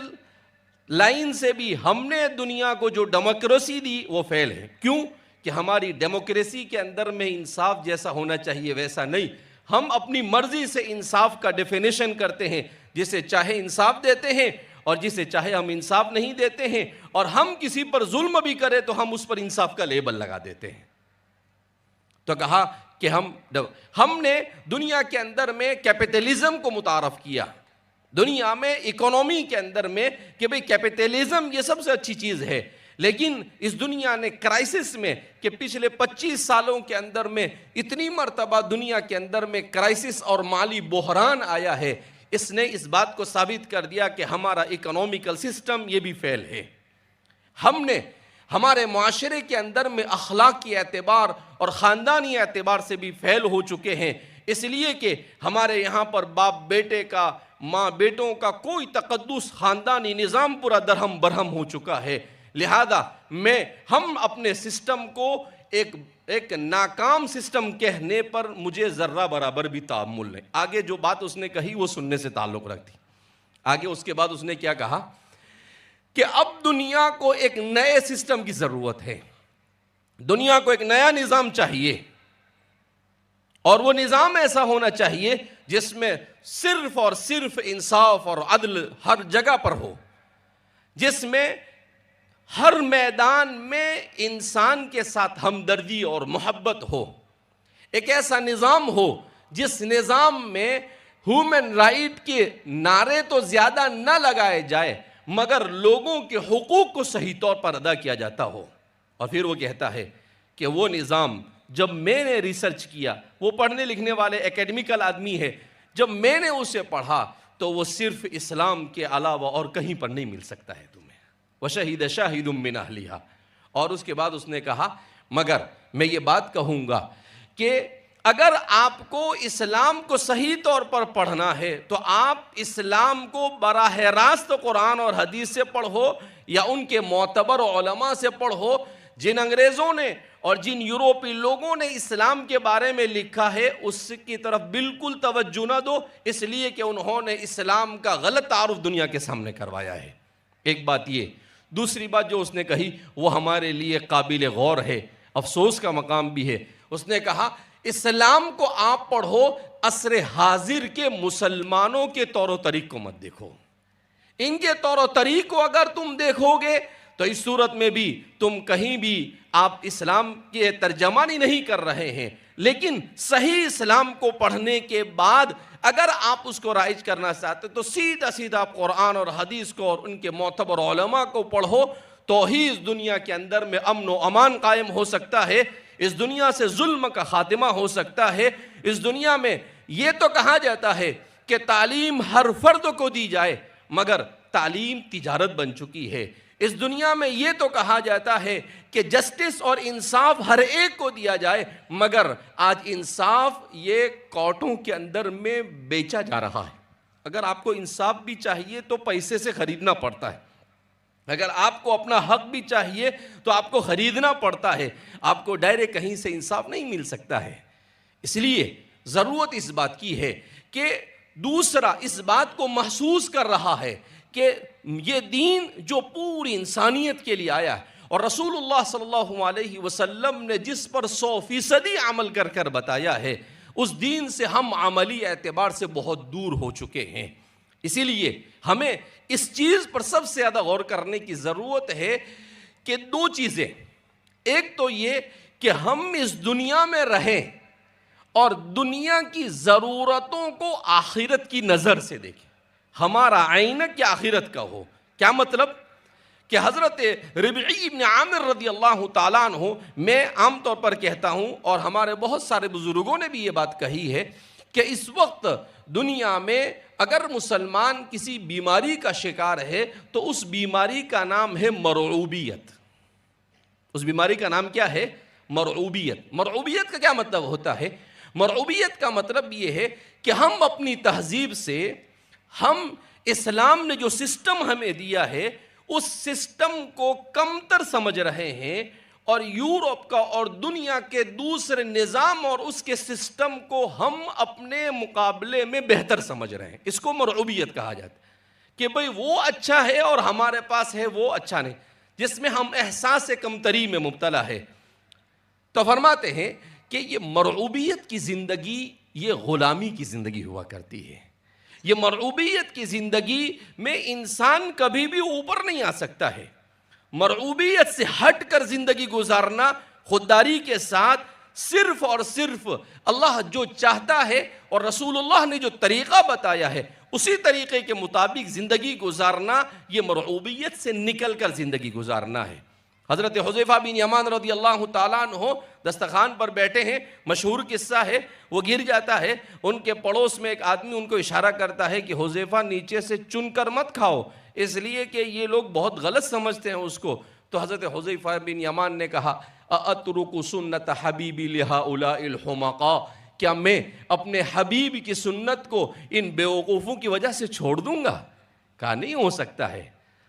لائن سے بھی ہم نے دنیا کو جو ڈیموکریسی دی وہ فیل ہے. کیوں؟ کہ ہماری ڈیموکریسی کے اندر میں انصاف جیسا ہونا چاہیے ویسا نہیں. ہم اپنی مرضی سے انصاف کا ڈیفینیشن کرتے ہیں، جسے چاہے انصاف دیتے ہیں اور جسے چاہے ہم انصاف نہیں دیتے ہیں، اور ہم کسی پر ظلم بھی کریں تو ہم اس پر انصاف کا لیبل لگا دیتے ہیں. تو کہا کہ ہم نے دنیا کے اندر میں کیپٹلزم کو متعارف کیا، دنیا میں اکانومی کے اندر میں کہ بھئی کیپٹلزم یہ سب سے اچھی چیز ہے. لیکن اس دنیا نے کرائسس میں کہ پچھلے 25 سالوں کے اندر میں اتنی مرتبہ دنیا کے اندر میں کرائسس اور مالی بحران آیا ہے، اس نے اس بات کو ثابت کر دیا کہ ہمارا اکنومیکل سسٹم یہ بھی فیل ہے. ہم نے ہمارے معاشرے کے اندر میں اخلاقی اعتبار اور خاندانی اعتبار سے بھی فیل ہو چکے ہیں، اس لیے کہ ہمارے یہاں پر باپ بیٹے کا، ماں بیٹوں کا کوئی تقدس خاندانی نظام پورا درہم برہم ہو چکا ہے. لہذا ہم اپنے سسٹم کو ایک ناکام سسٹم کہنے پر مجھے ذرہ برابر بھی تأمل نہیں. آگے جو بات اس نے کہی وہ سننے سے تعلق رکھتی. آگے اس کے بعد اس نے کیا کہا کہ اب دنیا کو ایک نئے سسٹم کی ضرورت ہے، دنیا کو ایک نیا نظام چاہیے، اور وہ نظام ایسا ہونا چاہیے جس میں صرف اور صرف انصاف اور عدل ہر جگہ پر ہو، جس میں ہر میدان میں انسان کے ساتھ ہمدردی اور محبت ہو. ایک ایسا نظام ہو جس نظام میں ہیومن رائٹ کے نعرے تو زیادہ نہ لگائے جائے مگر لوگوں کے حقوق کو صحیح طور پر ادا کیا جاتا ہو. اور پھر وہ کہتا ہے کہ وہ نظام جب میں نے ریسرچ کیا، وہ پڑھنے لکھنے والے اکیڈمیکل آدمی ہے، جب میں نے اسے پڑھا تو وہ صرف اسلام کے علاوہ اور کہیں پر نہیں مل سکتا ہے تمہیں. وَشَهِدَ شَاهِدٌ مِّنْ أَهْلِهَا. اور اس کے بعد اس نے کہا مگر میں یہ بات کہوں گا کہ اگر آپ کو اسلام کو صحیح طور پر پڑھنا ہے تو آپ اسلام کو براہ راست قرآن اور حدیث سے پڑھو یا ان کے معتبر علماء سے پڑھو. جن انگریزوں نے اور جن یوروپی لوگوں نے اسلام کے بارے میں لکھا ہے اس کی طرف بالکل توجہ نہ دو، اس لیے کہ انہوں نے اسلام کا غلط تعارف دنیا کے سامنے کروایا ہے. ایک بات یہ. دوسری بات جو اس نے کہی وہ ہمارے لیے قابل غور ہے، افسوس کا مقام بھی ہے. اس نے کہا اسلام کو آپ پڑھو، عصر حاضر کے مسلمانوں کے طور و طریق کو مت دیکھو. ان کے طور و طریق کو اگر تم دیکھو گے تو اس صورت میں بھی تم کہیں بھی آپ اسلام کے ترجمانی نہیں کر رہے ہیں. لیکن صحیح اسلام کو پڑھنے کے بعد اگر آپ اس کو رائج کرنا چاہتے تو سیدھا آپ قرآن اور حدیث کو اور ان کے معتبر علماء کو پڑھو تو ہی اس دنیا کے اندر میں امن و امان قائم ہو سکتا ہے، اس دنیا سے ظلم کا خاتمہ ہو سکتا ہے. اس دنیا میں یہ تو کہا جاتا ہے کہ تعلیم ہر فرد کو دی جائے مگر تعلیم تجارت بن چکی ہے. اس دنیا میں یہ تو کہا جاتا ہے کہ جسٹس اور انصاف ہر ایک کو دیا جائے مگر آج انصاف یہ کورٹوں کے اندر میں بیچا جا رہا ہے. اگر آپ کو انصاف بھی چاہیے تو پیسے سے خریدنا پڑتا ہے، اگر آپ کو اپنا حق بھی چاہیے تو آپ کو خریدنا پڑتا ہے، آپ کو ڈائریکٹ کہیں سے انصاف نہیں مل سکتا ہے. اس لیے ضرورت اس بات کی ہے کہ دوسرا اس بات کو محسوس کر رہا ہے کہ یہ دین جو پوری انسانیت کے لیے آیا ہے اور رسول اللہ صلی اللہ علیہ وسلم نے جس پر 100% عمل کر بتایا ہے، اس دین سے ہم عملی اعتبار سے بہت دور ہو چکے ہیں. اسی لیے ہمیں اس چیز پر سب سے زیادہ غور کرنے کی ضرورت ہے کہ دو چیزیں. ایک تو یہ کہ ہم اس دنیا میں رہیں اور دنیا کی ضرورتوں کو آخرت کی نظر سے دیکھیں. ہمارا آئینہ کیا آخرت کا ہو. کیا مطلب کہ حضرت ربعی بن عامر رضی اللہ تعالیٰ عنہ، میں عام طور پر کہتا ہوں اور ہمارے بہت سارے بزرگوں نے بھی یہ بات کہی ہے کہ اس وقت دنیا میں اگر مسلمان کسی بیماری کا شکار ہے تو اس بیماری کا نام ہے مرعوبیت. اس بیماری کا نام کیا ہے؟ مرعوبیت. مرعوبیت کا کیا مطلب ہوتا ہے؟ مرعوبیت کا مطلب یہ ہے کہ ہم اپنی تہذیب سے، ہم اسلام نے جو سسٹم ہمیں دیا ہے اس سسٹم کو کمتر سمجھ رہے ہیں اور یورپ کا اور دنیا کے دوسرے نظام اور اس کے سسٹم کو ہم اپنے مقابلے میں بہتر سمجھ رہے ہیں. اس کو مرعوبیت کہا جاتا ہے کہ بھئی وہ اچھا ہے اور ہمارے پاس ہے وہ اچھا نہیں، جس میں ہم احساس کمتری میں مبتلا ہے. تو فرماتے ہیں کہ یہ مرعوبیت کی زندگی یہ غلامی کی زندگی ہوا کرتی ہے. یہ مرعوبیت کی زندگی میں انسان کبھی بھی اوپر نہیں آ سکتا ہے. مرعوبیت سے ہٹ کر زندگی گزارنا خودداری کے ساتھ صرف اور صرف اللہ جو چاہتا ہے اور رسول اللہ نے جو طریقہ بتایا ہے اسی طریقے کے مطابق زندگی گزارنا، یہ مرعوبیت سے نکل کر زندگی گزارنا ہے. حضرت حذیفہ بن یمان رضی اللہ تعالیٰ عنہ دسترخوان پر بیٹھے ہیں، مشہور قصہ ہے، وہ گر جاتا ہے، ان کے پڑوس میں ایک آدمی ان کو اشارہ کرتا ہے کہ حذیفہ نیچے سے چن کر مت کھاؤ، اس لیے کہ یہ لوگ بہت غلط سمجھتے ہیں اس کو۔ تو حضرت حذیفہ بن یمان نے کہا اَأَتْرُكُ سُنَّةَ حَبِيبِ لِهَؤُلَاءِ الْحُمَقَاءِ، کیا میں اپنے حبیب کی سنت کو ان بیوقوفوں کی وجہ سے چھوڑ دوں گا؟ کہا نہیں ہو سکتا ہے۔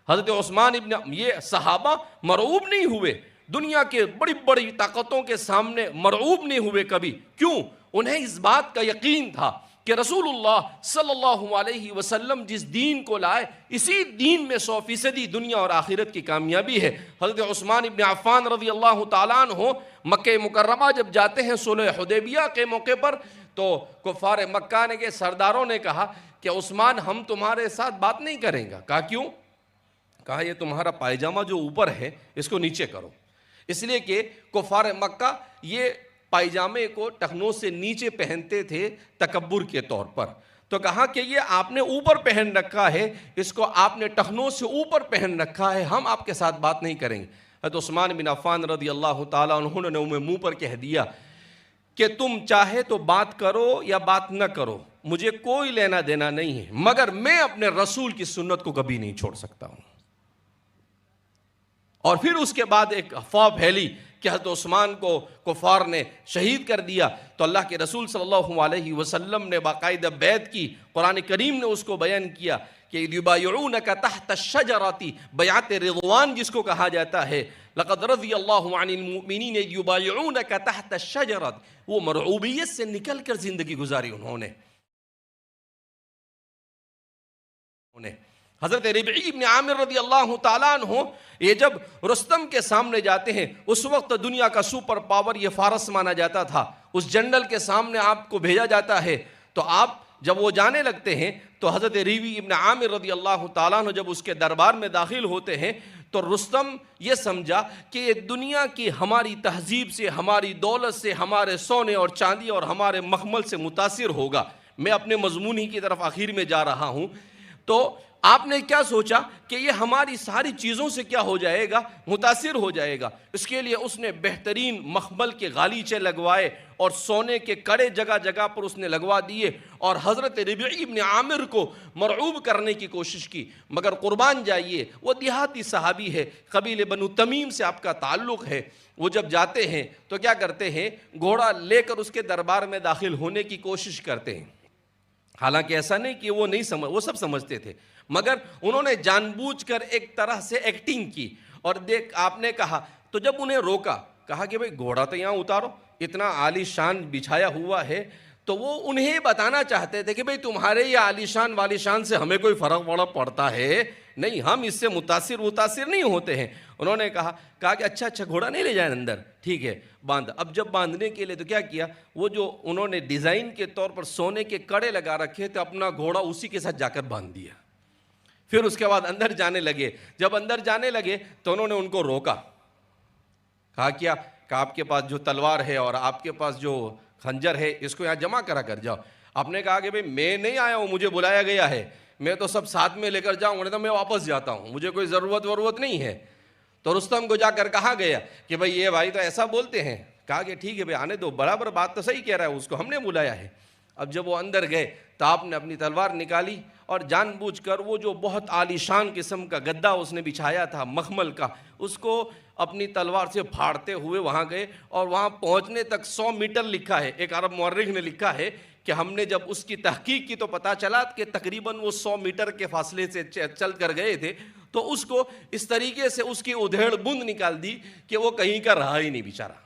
حضرت عثمان ابن، یہ صحابہ مرعوب نہیں ہوئے، دنیا کے بڑی بڑی طاقتوں کے سامنے مرعوب نہیں ہوئے کبھی، کیوں؟ انہیں اس بات کا یقین تھا کہ رسول اللہ صلی اللہ علیہ وسلم جس دین کو لائے، اسی دین میں 100% دنیا اور آخرت کی کامیابی ہے۔ حضرت عثمان ابن عفان رضی اللہ تعالیٰ عنہ مکہ مکرمہ جب جاتے ہیں صلح حدیبیہ کے موقع پر، تو کفار مکہ کے سرداروں نے کہا کہ عثمان ہم تمہارے ساتھ بات نہیں کریں گا۔ کہا کیوں؟ کہا یہ تمہارا پائجامہ جو اوپر ہے اس کو نیچے کرو، اس لیے کہ کفار مکہ یہ پائجامے کو ٹخنوں سے نیچے پہنتے تھے تکبر کے طور پر، تو کہا کہ یہ آپ نے اوپر پہن رکھا ہے، اس کو آپ نے ٹخنوں سے اوپر پہن رکھا ہے، ہم آپ کے ساتھ بات نہیں کریں گے۔ حضرت عثمان بن عفان رضی اللہ تعالیٰ عنہ نے منہ پر کہہ دیا کہ تم چاہے تو بات کرو یا بات نہ کرو، مجھے کوئی لینا دینا نہیں ہے، مگر میں اپنے رسول کی سنت کو کبھی نہیں چھوڑ سکتا ہوں۔ اور پھر اس کے بعد ایک افواہ پھیلی کہ حضرت عثمان کو کفار نے شہید کر دیا، تو اللہ کے رسول صلی اللہ علیہ وسلم نے باقاعدہ بیعت کی، قرآن کریم نے اس کو بیان کیا کہ یبایعونک تحت الشجرۃ، بیعت رضوان جس کو کہا جاتا ہے، لقد رضی اللہ عن المؤمنین یبایعونک تحت الشجرۃ، وہ مرعوبیت سے نکل کر زندگی گزاری انہوں نے۔ حضرت ربعی بن عامر رضی اللہ تعالیٰ عنہ یہ جب رستم کے سامنے جاتے ہیں، اس وقت دنیا کا سپر پاور یہ فارس مانا جاتا تھا، اس جنرل کے سامنے آپ کو بھیجا جاتا ہے، تو آپ جب وہ جانے لگتے ہیں تو حضرت ربعی بن عامر رضی اللہ تعالیٰ عنہ جب اس کے دربار میں داخل ہوتے ہیں تو رستم یہ سمجھا کہ یہ دنیا کی ہماری تہذیب سے، ہماری دولت سے، ہمارے سونے اور چاندی اور ہمارے مخمل سے متاثر ہوگا، میں اپنے مضمون ہی کی طرف آخر میں جا رہا ہوں۔ تو آپ نے کیا سوچا کہ یہ ہماری ساری چیزوں سے کیا ہو جائے گا؟ متاثر ہو جائے گا، اس کے لیے اس نے بہترین مخمل کے غالیچے لگوائے اور سونے کے کڑے جگہ جگہ پر اس نے لگوا دیے، اور حضرت ربعی بن عامر کو مرعوب کرنے کی کوشش کی۔ مگر قربان جائیے، وہ دیہاتی صحابی ہے، قبیلے بنو تمیم سے آپ کا تعلق ہے، وہ جب جاتے ہیں تو کیا کرتے ہیں؟ گھوڑا لے کر اس کے دربار میں داخل ہونے کی کوشش کرتے ہیں۔ حالانکہ ایسا نہیں کہ وہ نہیں سمجھ، وہ سب سمجھتے تھے، مگر انہوں نے جان بوجھ کر ایک طرح سے ایکٹنگ کی، اور دیکھ آپ نے کہا، تو جب انہیں روکا، کہا کہ بھئی گھوڑا تو یہاں اتارو، اتنا عالی شان بچھایا ہوا ہے، تو وہ انہیں بتانا چاہتے تھے کہ بھئی تمہارے یہ عالی شان والی شان سے ہمیں کوئی فرق پڑتا ہے نہیں، ہم اس سے متاثر نہیں ہوتے ہیں۔ انہوں نے کہا کہ اچھا گھوڑا نہیں لے جائیں اندر، ٹھیک ہے باندھ۔ اب جب باندھنے کے لیے تو کیا کیا، وہ جو انہوں نے ڈیزائن کے طور پر سونے کے کڑے لگا رکھے تھے، اپنا گھوڑا اسی کے ساتھ جا کر باندھ دیا۔ پھر اس کے بعد اندر جانے لگے، جب اندر جانے لگے تو انہوں نے ان کو روکا، کہا کیا کہ آپ کے پاس جو تلوار ہے اور آپ کے پاس جو خنجر ہے اس کو یہاں جمع کرا کر جاؤ۔ آپ نے کہا کہ بھئی میں نہیں آیا ہوں، مجھے بلایا گیا ہے، میں تو سب ساتھ میں لے کر جاؤں گا، تو میں واپس جاتا ہوں، مجھے کوئی ضرورت نہیں ہے۔ تو رستم کو جا کر کہا گیا کہ بھئی یہ بھائی تو ایسا بولتے ہیں، کہا کہ ٹھیک ہے بھئی آنے دو، برابر بات تو صحیح کہہ رہا ہے، اس کو ہم نے بلایا ہے۔ اب جب وہ اندر گئے تو آپ نے اپنی تلوار نکالی اور جان بوجھ کر وہ جو بہت عالی شان قسم کا گدا اس نے بچھایا تھا مخمل کا، اس کو اپنی تلوار سے پھاڑتے ہوئے وہاں گئے، اور وہاں پہنچنے تک 100 میٹر لکھا ہے، ایک عرب مورخ نے لکھا ہے کہ ہم نے جب اس کی تحقیق کی تو پتہ چلا کہ تقریباً وہ 100 میٹر کے فاصلے سے چل کر گئے تھے، تو اس کو اس طریقے سے اس کی ادھیڑ بند نکال دی کہ وہ کہیں کا رہا ہی نہیں بیچارہ۔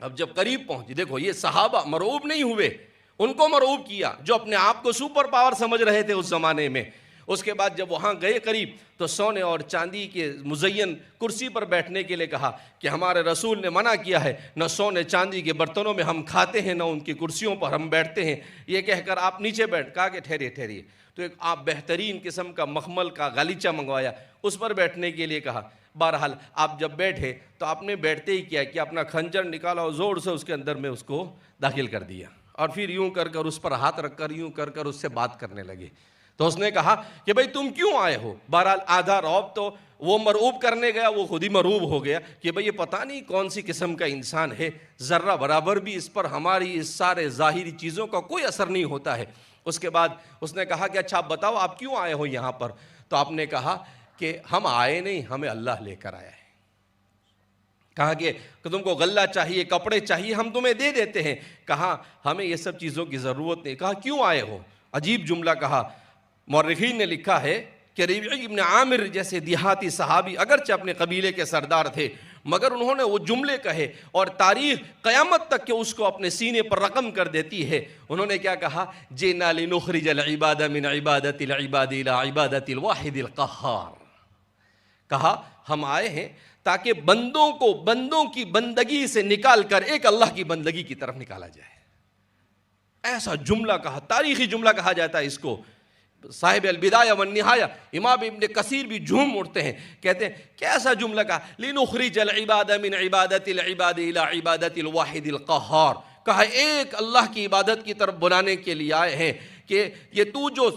اب جب قریب پہنچی، دیکھو یہ صحابہ مرعوب نہیں ہوئے، ان کو مرعوب کیا جو اپنے آپ کو سپر پاور سمجھ رہے تھے اس زمانے میں۔ اس کے بعد جب وہاں گئے قریب تو سونے اور چاندی کے مزین کرسی پر بیٹھنے کے لیے کہا کہ ہمارے رسول نے منع کیا ہے، نہ سونے چاندی کے برتنوں میں ہم کھاتے ہیں، نہ ان کی کرسیوں پر ہم بیٹھتے ہیں، یہ کہہ کر آپ نیچے بیٹھ، کہا کہ ٹھہریے، تو ایک آپ بہترین قسم کا مخمل کا غالیچہ منگوایا، اس پر بیٹھنے کے لیے کہا۔ بہرحال آپ جب بیٹھے تو آپ نے بیٹھتے ہی کیا کہ اپنا خنجر نکالا اور زور سے اس کے اندر میں اس کو داخل کر دیا، اور پھر یوں کر کر اس پر ہاتھ رکھ کر یوں کر کر اس سے بات کرنے لگے۔ تو اس نے کہا کہ بھئی تم کیوں آئے ہو؟ بہرحال آدھا رعب تو وہ مرعوب کرنے گیا، وہ خود ہی مرعوب ہو گیا کہ بھئی یہ پتہ نہیں کون سی قسم کا انسان ہے، ذرہ برابر بھی اس پر ہماری اس سارے ظاہری چیزوں کا کوئی اثر نہیں ہوتا ہے۔ اس کے بعد اس نے کہا کہ اچھا آپ بتاؤ آپ کیوں آئے ہو یہاں پر؟ تو آپ نے کہا کہ ہم آئے نہیں، ہمیں اللہ لے کر آیا ہے۔ کہا کہ تم کو غلہ چاہیے، کپڑے چاہیے، ہم تمہیں دے دیتے ہیں۔ کہا ہمیں یہ سب چیزوں کی ضرورت نہیں۔ کہا کیوں آئے ہو؟ عجیب جملہ کہا۔ مورخین نے لکھا ہے کہ ربیع ابن عامر جیسے دیہاتی صحابی اگرچہ اپنے قبیلے کے سردار تھے، مگر انہوں نے وہ جملے کہے اور تاریخ قیامت تک کہ اس کو اپنے سینے پر رقم کر دیتی ہے۔ انہوں نے کیا کہا؟ جئنا لنخرج العباد من عبادت العباد الى عبادت الواحد القہار۔ کہا ہم آئے ہیں تاکہ بندوں کو بندوں کی بندگی سے نکال کر ایک اللہ کی بندگی کی طرف نکالا جائے۔ ایسا جملہ کہا، تاریخی جملہ کہا جاتا ہے اس کو۔ صاحب البدایہ والنہایہ امام ابن کثیر بھی جھوم اٹھتے ہیں، کہتے ہیں کیسا جملہ کہا؟ لنخرج العباد من عبادت العباد الى عبادت الواحد القہار۔ کہا ایک اللہ کی عبادت کی طرف بلانے کے لیے آئے ہیں کہ یہ تو جو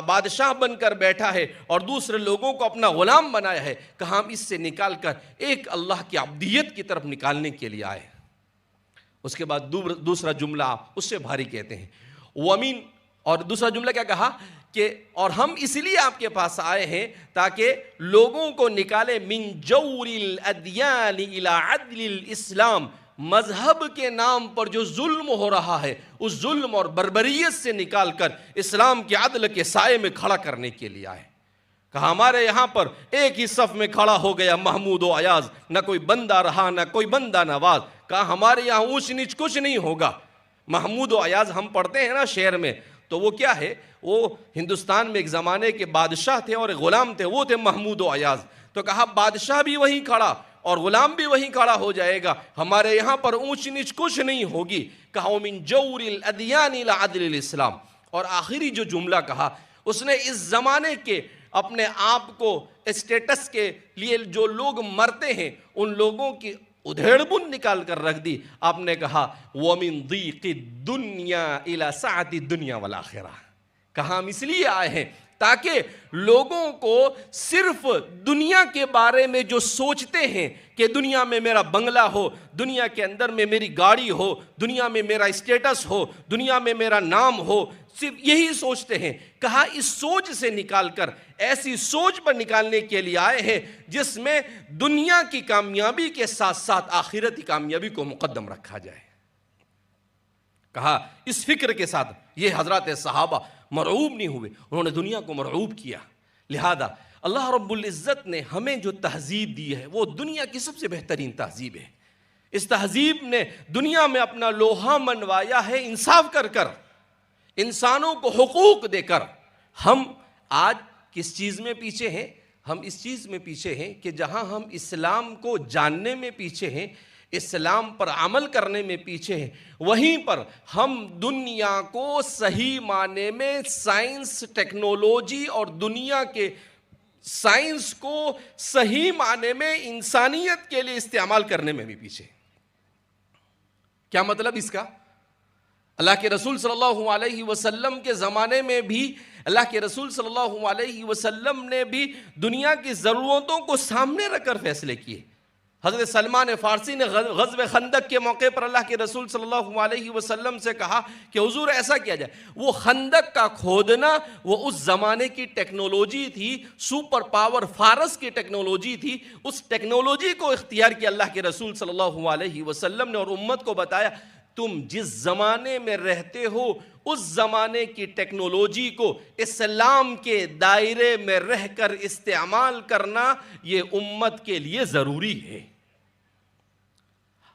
بادشاہ بن کر بیٹھا ہے اور دوسرے لوگوں کو اپنا غلام بنایا ہے، کہا ہم اس سے نکال کر ایک اللہ کی عبدیت کی طرف نکالنے کے لیے آئے۔ اس کے بعد دوسرا جملہ آپ اس سے بھاری کہتے ہیں وَمِن، اور دوسرا جملہ کیا کہا کہ اور ہم اس لیے آپ کے پاس آئے ہیں تاکہ لوگوں کو نکالے من جور الادیان الى عدل الاسلام، مذہب کے نام پر جو ظلم ہو رہا ہے اس ظلم اور بربریت سے نکال کر اسلام کے عدل کے سائے میں کھڑا کرنے کے لیے آئے۔ کہا ہمارے یہاں پر ایک ہی صف میں کھڑا ہو گیا محمود و ایاز، نہ کوئی بندہ رہا نہ کوئی بندہ نواز۔ کہا ہمارے یہاں اونچ نیچ کچھ نہیں ہوگا۔ محمود و ایاز ہم پڑھتے ہیں نا شعر میں، تو وہ کیا ہے؟ وہ ہندوستان میں ایک زمانے کے بادشاہ تھے اور ایک غلام تھے، وہ تھے محمود و ایاز۔ تو کہا بادشاہ بھی وہیں کھڑا اور غلام بھی وہیں کھڑا ہو جائے گا، ہمارے یہاں پر اونچ نیچ کچھ نہیں ہوگی۔ کہا وَمِن جَوْرِ الْأَدْيَانِ إِلَىٰ عَدْلِ الْإِسْلَامِ، اور آخری جو جملہ کہا اس نے اس زمانے کے اپنے آپ کو اسٹیٹس کے لیے جو لوگ مرتے ہیں ان لوگوں کی ادھیڑ بن نکال کر رکھ دی۔ آپ نے کہا وَمِن ضِيقِ الدُّنْيَا إِلَىٰ سَعَةِ الدُّنْيَا وَالْآخِرَةِ، کہا ہم اس لیے آئے ہیں تاکہ لوگوں کو صرف دنیا کے بارے میں جو سوچتے ہیں کہ دنیا میں میرا بنگلہ ہو، دنیا کے اندر میں میری گاڑی ہو، دنیا میں میرا اسٹیٹس ہو، دنیا میں میرا نام ہو، صرف یہی سوچتے ہیں۔ کہا اس سوچ سے نکال کر ایسی سوچ پر نکالنے کے لیے آئے ہیں جس میں دنیا کی کامیابی کے ساتھ ساتھ آخرتی کامیابی کو مقدم رکھا جائے۔ کہا اس فکر کے ساتھ یہ حضرات صحابہ مرعوب نہیں ہوئے، انہوں نے دنیا کو مرعوب کیا۔ لہذا اللہ رب العزت نے ہمیں جو تہذیب دی ہے وہ دنیا کی سب سے بہترین تہذیب ہے۔ اس تہذیب نے دنیا میں اپنا لوہا منوایا ہے انصاف کر کر، انسانوں کو حقوق دے کر۔ ہم آج کس چیز میں پیچھے ہیں؟ ہم اس چیز میں پیچھے ہیں کہ جہاں ہم اسلام کو جاننے میں پیچھے ہیں، اسلام پر عمل کرنے میں پیچھے ہیں، وہیں پر ہم دنیا کو صحیح معنی میں سائنس، ٹیکنالوجی اور دنیا کے سائنس کو صحیح معنی میں انسانیت کے لیے استعمال کرنے میں بھی پیچھے۔ کیا مطلب اس کا؟ اللہ کے رسول صلی اللہ علیہ وسلم کے زمانے میں بھی اللہ کے رسول صلی اللہ علیہ وسلم نے بھی دنیا کی ضرورتوں کو سامنے رکھ کر فیصلے کیے۔ حضرت سلمان فارسی نے غزوہ خندق کے موقع پر اللہ کے رسول صلی اللہ علیہ وسلم سے کہا کہ حضور ایسا کیا جائے۔ وہ خندق کا کھودنا وہ اس زمانے کی ٹیکنالوجی تھی، سپر پاور فارس کی ٹیکنالوجی تھی۔ اس ٹیکنالوجی کو اختیار کیا اللہ کے رسول صلی اللہ علیہ وسلم نے اور امت کو بتایا تم جس زمانے میں رہتے ہو اس زمانے کی ٹیکنالوجی کو اسلام کے دائرے میں رہ کر استعمال کرنا یہ امت کے لیے ضروری ہے۔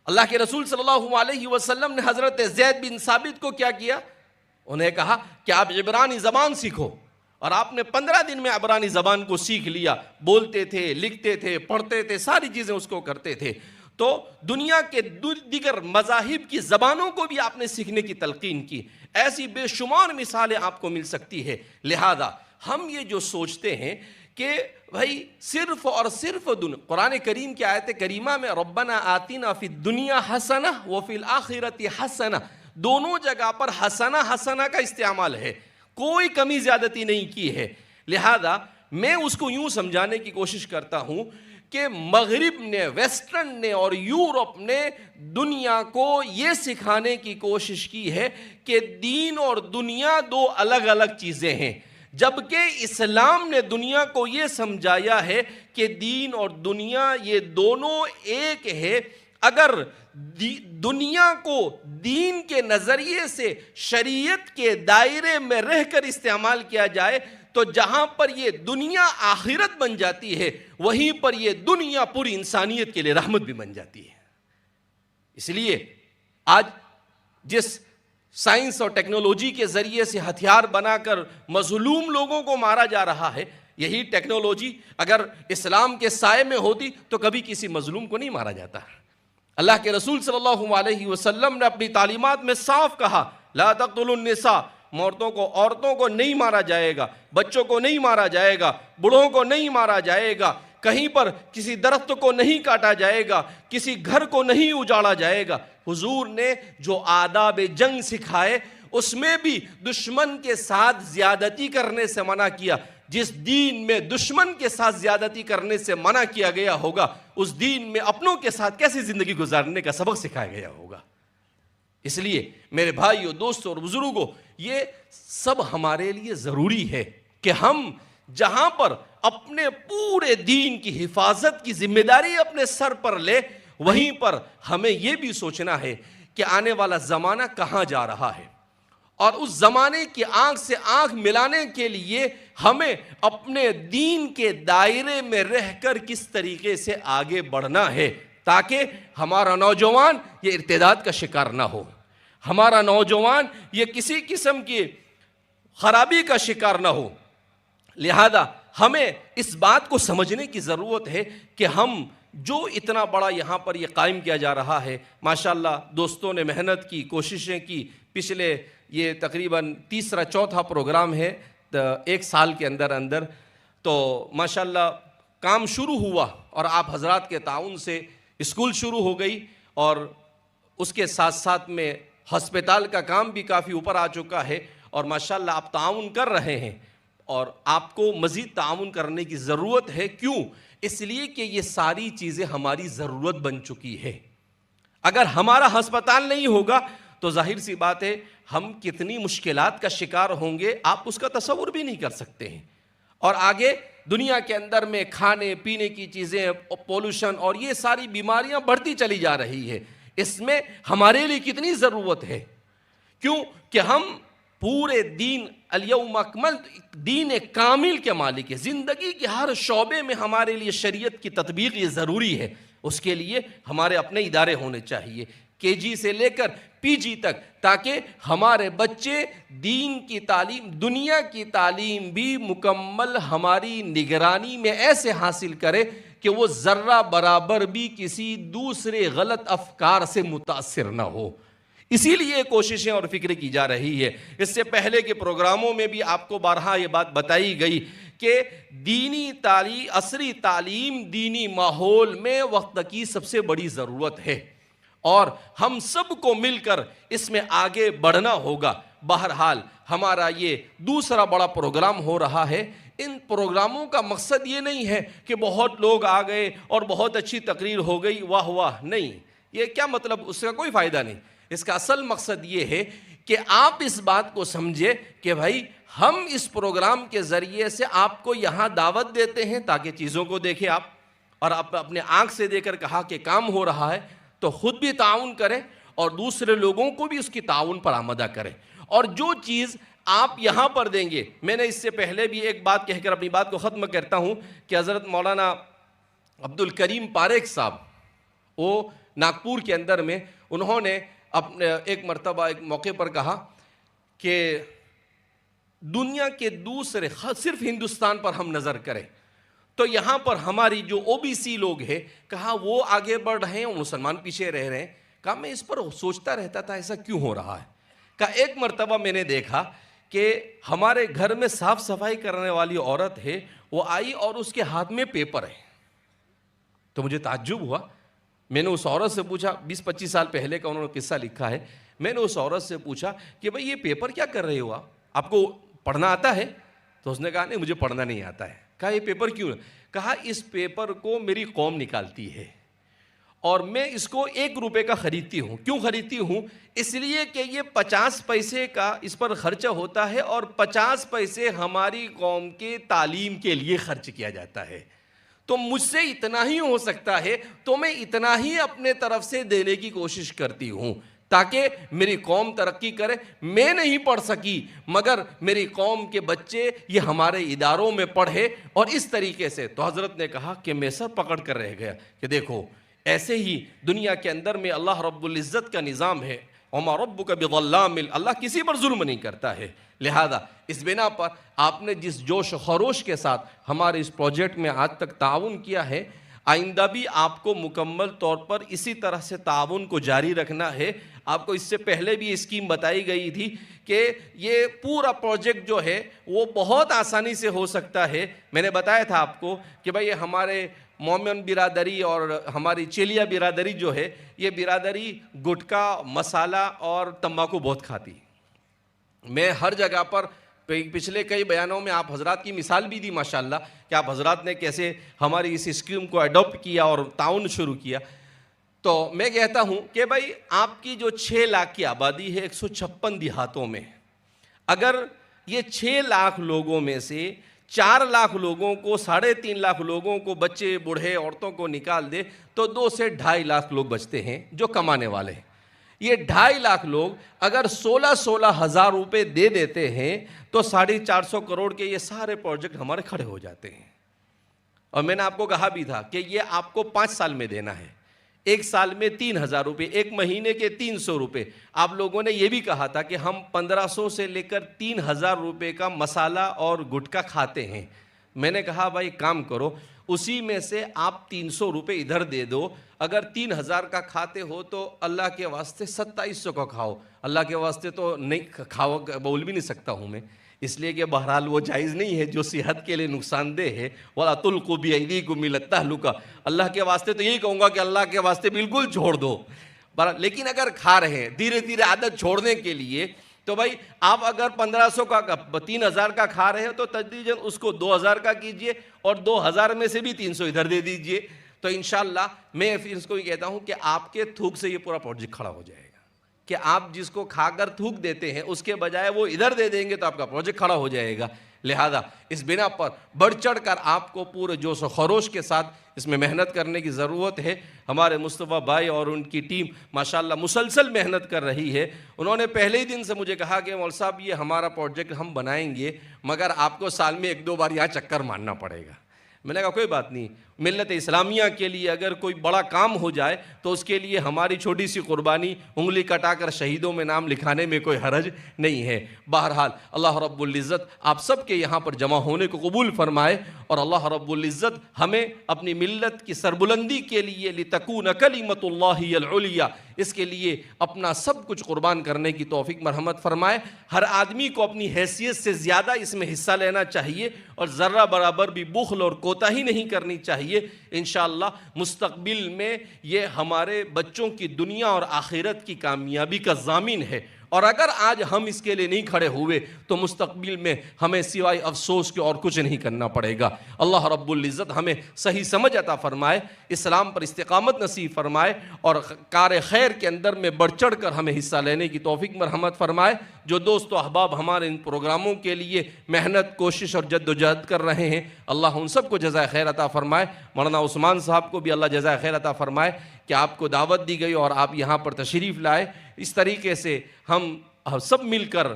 اللہ کے رسول صلی اللہ علیہ وسلم نے حضرت زید بن ثابت کو کیا کیا؟ انہیں کہا کہ آپ عبرانی زبان سیکھو، اور آپ نے 15 دن میں عبرانی زبان کو سیکھ لیا، بولتے تھے، لکھتے تھے، پڑھتے تھے، ساری چیزیں اس کو کرتے تھے۔ تو دنیا کے دیگر مذاہب کی زبانوں کو بھی آپ نے سیکھنے کی تلقین کی۔ ایسی بے شمار مثالیں آپ کو مل سکتی ہے۔ لہذا ہم یہ جو سوچتے ہیں کہ بھائی صرف اور صرف قرآن کریم کی آیت کریمہ میں ربنا آتنا فی الدنیا حسنہ وفی الآخرۃ حسنہ، دونوں جگہ پر حسنہ حسنہ کا استعمال ہے۔ کوئی کمی زیادتی نہیں کی ہے. لہذا میں اس کو یوں سمجھانے کی کوشش کرتا ہوں کہ مغرب نے، ویسٹرن نے اور یورپ نے دنیا کو یہ سکھانے کی کوشش کی ہے کہ دین اور دنیا دو الگ الگ چیزیں ہیں، جبکہ اسلام نے دنیا کو یہ سمجھایا ہے کہ دین اور دنیا یہ دونوں ایک ہے. اگر دنیا کو دین کے نظریے سے شریعت کے دائرے میں رہ کر استعمال کیا جائے تو جہاں پر یہ دنیا آخرت بن جاتی ہے وہیں پر یہ دنیا پوری انسانیت کے لیے رحمت بھی بن جاتی ہے. اس لیے آج جس سائنس اور ٹیکنالوجی کے ذریعے سے ہتھیار بنا کر مظلوم لوگوں کو مارا جا رہا ہے، یہی ٹیکنالوجی اگر اسلام کے سائے میں ہوتی تو کبھی کسی مظلوم کو نہیں مارا جاتا. اللہ کے رسول صلی اللہ علیہ وسلم نے اپنی تعلیمات میں صاف کہا، لا تقتلوا النساء، عورتوں کو نہیں مارا جائے گا، بچوں کو نہیں مارا جائے گا، بڑھوں کو نہیں مارا جائے گا، کہیں پر کسی درخت کو نہیں کاٹا جائے گا، کسی گھر کو نہیں اجاڑا جائے گا. حضور نے جو آداب جنگ سکھائے اس میں بھی دشمن کے ساتھ زیادتی کرنے سے منع کیا. جس دین میں دشمن کے ساتھ زیادتی کرنے سے منع کیا گیا ہوگا اس دین میں اپنوں کے ساتھ کیسے زندگی گزارنے کا سبق سکھایا گیا ہوگا. اس لیے میرے بھائیوں، دوستوں اور بزرگوں، یہ سب ہمارے لیے ضروری ہے کہ ہم جہاں پر اپنے پورے دین کی حفاظت کی ذمہ داری اپنے سر پر لے، وہیں پر ہمیں یہ بھی سوچنا ہے کہ آنے والا زمانہ کہاں جا رہا ہے، اور اس زمانے کی آنکھ سے آنکھ ملانے کے لیے ہمیں اپنے دین کے دائرے میں رہ کر کس طریقے سے آگے بڑھنا ہے تاکہ ہمارا نوجوان یہ ارتداد کا شکار نہ ہو، ہمارا نوجوان یہ کسی قسم کی خرابی کا شکار نہ ہو. لہذا ہمیں اس بات کو سمجھنے کی ضرورت ہے کہ ہم جو اتنا بڑا یہاں پر یہ قائم کیا جا رہا ہے، ماشاءاللہ دوستوں نے محنت کی، کوششیں کی. پچھلے یہ تقریباً تیسرا چوتھا پروگرام ہے ایک سال کے اندر، تو ماشاءاللہ کام شروع ہوا اور آپ حضرات کے تعاون سے اسکول شروع ہو گئی، اور اس کے ساتھ ساتھ میں ہسپتال کا کام بھی کافی اوپر آ چکا ہے، اور ماشاءاللہ آپ تعاون کر رہے ہیں اور آپ کو مزید تعاون کرنے کی ضرورت ہے. کیوں؟ اس لیے کہ یہ ساری چیزیں ہماری ضرورت بن چکی ہے. اگر ہمارا ہسپتال نہیں ہوگا تو ظاہر سی بات ہے ہم کتنی مشکلات کا شکار ہوں گے آپ اس کا تصور بھی نہیں کر سکتے ہیں. اور آگے دنیا کے اندر میں کھانے پینے کی چیزیں، پولوشن اور یہ ساری بیماریاں بڑھتی چلی جا رہی ہے. اس میں ہمارے لیے کتنی ضرورت ہے. کیوں کہ ہم پورے دین الیوم اکملت دین کامل کے مالک ہے. زندگی کے ہر شعبے میں ہمارے لیے شریعت کی تطبیق یہ ضروری ہے. اس کے لیے ہمارے اپنے ادارے ہونے چاہیے، کے جی سے لے کر پی جی تک، تاکہ ہمارے بچے دین کی تعلیم، دنیا کی تعلیم بھی مکمل ہماری نگرانی میں ایسے حاصل کرے کہ وہ ذرہ برابر بھی کسی دوسرے غلط افکار سے متاثر نہ ہو. اسی لیے کوششیں اور فکر کی جا رہی ہے. اس سے پہلے کے پروگراموں میں بھی آپ کو بارہا یہ بات بتائی گئی کہ دینی تعلیم، عصری تعلیم دینی ماحول میں وقت کی سب سے بڑی ضرورت ہے، اور ہم سب کو مل کر اس میں آگے بڑھنا ہوگا. بہرحال ہمارا یہ دوسرا بڑا پروگرام ہو رہا ہے. ان پروگراموں کا مقصد یہ نہیں ہے کہ بہت لوگ آ گئے اور بہت اچھی تقریر ہو گئی، واہ واہ، نہیں. یہ کیا مطلب، اس کا کوئی فائدہ نہیں. اس کا اصل مقصد یہ ہے کہ آپ اس بات کو سمجھے کہ بھائی ہم اس پروگرام کے ذریعے سے آپ کو یہاں دعوت دیتے ہیں تاکہ چیزوں کو دیکھیں آپ، اور آپ اپنے آنکھ سے دیکھ کر کہا کہ کام ہو رہا ہے تو خود بھی تعاون کریں اور دوسرے لوگوں کو بھی اس کی تعاون پر آمادہ کریں. اور جو چیز آپ یہاں پر دیں گے، میں نے اس سے پہلے بھی ایک بات کہہ کر اپنی بات کو ختم کرتا ہوں کہ حضرت مولانا عبد الکریم پاریکھ صاحب، وہ ناگپور کے اندر میں انہوں نے اپنے ایک مرتبہ ایک موقع پر کہا کہ دنیا کے دوسرے، صرف ہندوستان پر ہم نظر کریں تو یہاں پر ہماری جو او بی سی لوگ ہیں، کہا وہ آگے بڑھ رہے ہیں اور مسلمان پیچھے رہ رہے ہیں. کہا میں اس پر سوچتا رہتا تھا ایسا کیوں ہو رہا ہے. کہا ایک مرتبہ میں نے دیکھا کہ ہمارے گھر میں صاف صفائی کرنے والی عورت ہے، وہ آئی اور اس کے ہاتھ میں پیپر ہے. تو مجھے تعجب ہوا. میں نے اس عورت سے پوچھا، 20-25 سال پہلے کا انہوں نے قصہ لکھا ہے. میں نے اس عورت سے پوچھا کہ بھئی یہ پیپر کیا کر رہے ہو آپ کو پڑھنا آتا ہے؟ تو اس نے کہا نہیں مجھے پڑھنا نہیں آتا ہے. کہا یہ پیپر کیوں؟ کہا اس پیپر کو میری قوم نکالتی ہے اور میں اس کو 1 روپے کا خریدتی ہوں. کیوں خریدتی ہوں؟ اس لیے کہ یہ 50 پیسے کا اس پر خرچہ ہوتا ہے اور 50 پیسے ہماری قوم کے تعلیم کے لیے خرچ کیا جاتا ہے. تو مجھ سے اتنا ہی ہو سکتا ہے تو میں اتنا ہی اپنے طرف سے دینے کی کوشش کرتی ہوں تاکہ میری قوم ترقی کرے. میں نہیں پڑھ سکی مگر میری قوم کے بچے یہ ہمارے اداروں میں پڑھے. اور اس طریقے سے تو حضرت نے کہا کہ میں سر پکڑ کر رہ گیا کہ دیکھو ایسے ہی دنیا کے اندر میں اللہ رب العزت کا نظام ہے. وما ربک بظلام، اللہ کسی پر ظلم نہیں کرتا ہے. لہذا اس بنا پر آپ نے جس جوش و خروش کے ساتھ ہمارے اس پروجیکٹ میں آج تک تعاون کیا ہے، آئندہ بھی آپ کو مکمل طور پر اسی طرح سے تعاون کو جاری رکھنا ہے. آپ کو اس سے پہلے بھی اسکیم بتائی گئی تھی کہ یہ پورا پروجیکٹ جو ہے وہ بہت آسانی سے ہو سکتا ہے. میں نے بتایا تھا آپ کو کہ بھئی ہمارے مومن برادری اور ہماری چیلیا برادری جو ہے، یہ برادری گٹکا، مسالہ اور تمباکو بہت کھاتی. میں ہر جگہ پر پچھلے کئی بیانوں میں آپ حضرات کی مثال بھی دی ماشاءاللہ کہ آپ حضرات نے کیسے ہماری اس اسکیم کو اڈاپٹ کیا اور تعاون شروع کیا. تو میں کہتا ہوں کہ بھائی آپ کی جو 6 لاکھ کی آبادی ہے 156 دیہاتوں میں، اگر یہ 6 لاکھ لوگوں میں سے 4 لاکھ لوگوں کو 3.5 لاکھ لوگوں کو بچے بوڑھے عورتوں کو نکال دے تو 2 سے 2.5 لاکھ لوگ بچتے ہیں جو کمانے والے ہیں. یہ 2.5 لاکھ لوگ اگر 16 ہزار روپے دے دیتے ہیں تو 450 کروڑ کے یہ سارے پروجیکٹ ہمارے کھڑے ہو جاتے ہیں. اور میں نے آپ کو کہا بھی تھا کہ یہ آپ کو 5 سال میں دینا ہے. 1 سال میں 3,000 روپے، 1 مہینے کے 300 روپے. آپ لوگوں نے یہ بھی کہا تھا کہ ہم 1500 سے لے کر 3,000 روپے کا مسالہ اور گٹکا کھاتے ہیں. میں نے کہا بھائی کام کرو، اسی میں سے آپ 300 روپے ادھر دے دو. اگر 3,000 کا کھاتے ہو تو اللہ کے واسطے 2700 کا کھاؤ. اللہ کے واسطے تو نہیں کھاؤ، بول بھی نہیں سکتا ہوں میں، اس لیے کہ بہرحال وہ جائز نہیں ہے جو صحت کے لیے نقصان دہ ہے. وَلَا تُلْقُوا بِأَيْدِيكُمْ إِلَى التَّهْلُكَةِ، اللہ کے واسطے تو یہی کہوں گا کہ اللہ کے واسطے بالکل چھوڑ دو. لیکن اگر کھا رہے ہیں دھیرے دھیرے عادت چھوڑنے کے لیے، تو بھائی آپ اگر 1500 کا 3,000 کا کھا رہے ہیں تو تدریجاً اس کو 2,000 کا کیجئے اور 2,000 میں سے بھی 300 ادھر دے دیجئے. تو انشاءاللہ میں پھر اس کو یہ کہتا ہوں کہ آپ کے تھوک سے یہ پورا پروجیکٹ کھڑا ہو جائے گا کہ آپ جس کو کھا کر تھوک دیتے ہیں اس کے بجائے وہ ادھر دے دیں گے تو آپ کا پروجیکٹ کھڑا ہو جائے گا. لہذا اس بنا پر بڑھ چڑھ کر آپ کو پورے جوش و خروش کے ساتھ اس میں محنت کرنے کی ضرورت ہے. ہمارے مصطفیٰ بھائی اور ان کی ٹیم ماشاءاللہ مسلسل محنت کر رہی ہے. انہوں نے پہلے ہی دن سے مجھے کہا کہ مول صاحب یہ ہمارا پروجیکٹ ہم بنائیں گے مگر آپ کو سال میں 1-2 بار یہاں چکر مارنا پڑے گا. میں نے کہا کوئی بات نہیں، ملت اسلامیہ کے لیے اگر کوئی بڑا کام ہو جائے تو اس کے لیے ہماری چھوٹی سی قربانی انگلی کٹا کر شہیدوں میں نام لکھانے میں کوئی حرج نہیں ہے. بہرحال اللہ رب العزت آپ سب کے یہاں پر جمع ہونے کو قبول فرمائے اور اللہ رب العزت ہمیں اپنی ملت کی سربلندی کے لیے لتکون کلمۃ اللہ العلیٰ، اس کے لیے اپنا سب کچھ قربان کرنے کی توفیق مرحمت فرمائے. ہر آدمی کو اپنی حیثیت سے زیادہ اس میں حصہ لینا چاہیے اور ذرہ برابر بھی بخل اور کوتاہی نہیں کرنی چاہیے. انشاءاللہ مستقبل میں یہ ہمارے بچوں کی دنیا اور آخرت کی کامیابی کا ضامن ہے. اور اگر آج ہم اس کے لیے نہیں کھڑے ہوئے تو مستقبل میں ہمیں سوائے افسوس کے اور کچھ نہیں کرنا پڑے گا. اللہ رب العزت ہمیں صحیح سمجھ عطا فرمائے، اسلام پر استقامت نصیب فرمائے اور کار خیر کے اندر میں بڑھ چڑھ کر ہمیں حصہ لینے کی توفیق مرحمت فرمائے. جو دوست و احباب ہمارے ان پروگراموں کے لیے محنت، کوشش اور جد و جہد کر رہے ہیں، اللہ ان سب کو جزائے خیر عطا فرمائے. مولانا عثمان صاحب کو بھی اللہ جزائے خیر عطا فرمائے کہ آپ کو دعوت دی گئی اور آپ یہاں پر تشریف لائے. اس طریقے سے ہم سب مل کر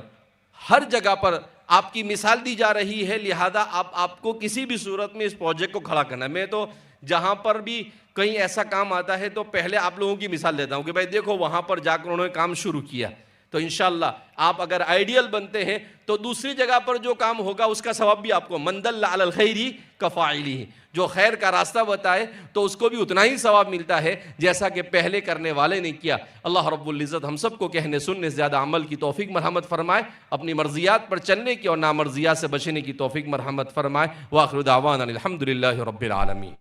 ہر جگہ پر آپ کی مثال دی جا رہی ہے. لہذا آپ کو کسی بھی صورت میں اس پروجیکٹ کو کھڑا کرنا ہے. میں تو جہاں پر بھی کہیں ایسا کام آتا ہے تو پہلے آپ لوگوں کی مثال دیتا ہوں کہ بھائی دیکھو وہاں پر جا کر انہوں نے کام شروع کیا. تو انشاءاللہ آپ اگر آئیڈیل بنتے ہیں تو دوسری جگہ پر جو کام ہوگا اس کا ثواب بھی آپ کو، من دل علی الخیر کفاعلہ، جو خیر کا راستہ بتائے تو اس کو بھی اتنا ہی ثواب ملتا ہے جیسا کہ پہلے کرنے والے نے کیا. اللہ رب العزت ہم سب کو کہنے سننے سے زیادہ عمل کی توفیق مرحمت فرمائے، اپنی مرضیات پر چلنے کی اور نامرضیات سے بچنے کی توفیق مرحمت فرمائے. وآخر دعوانا الحمدللہ رب العالمین.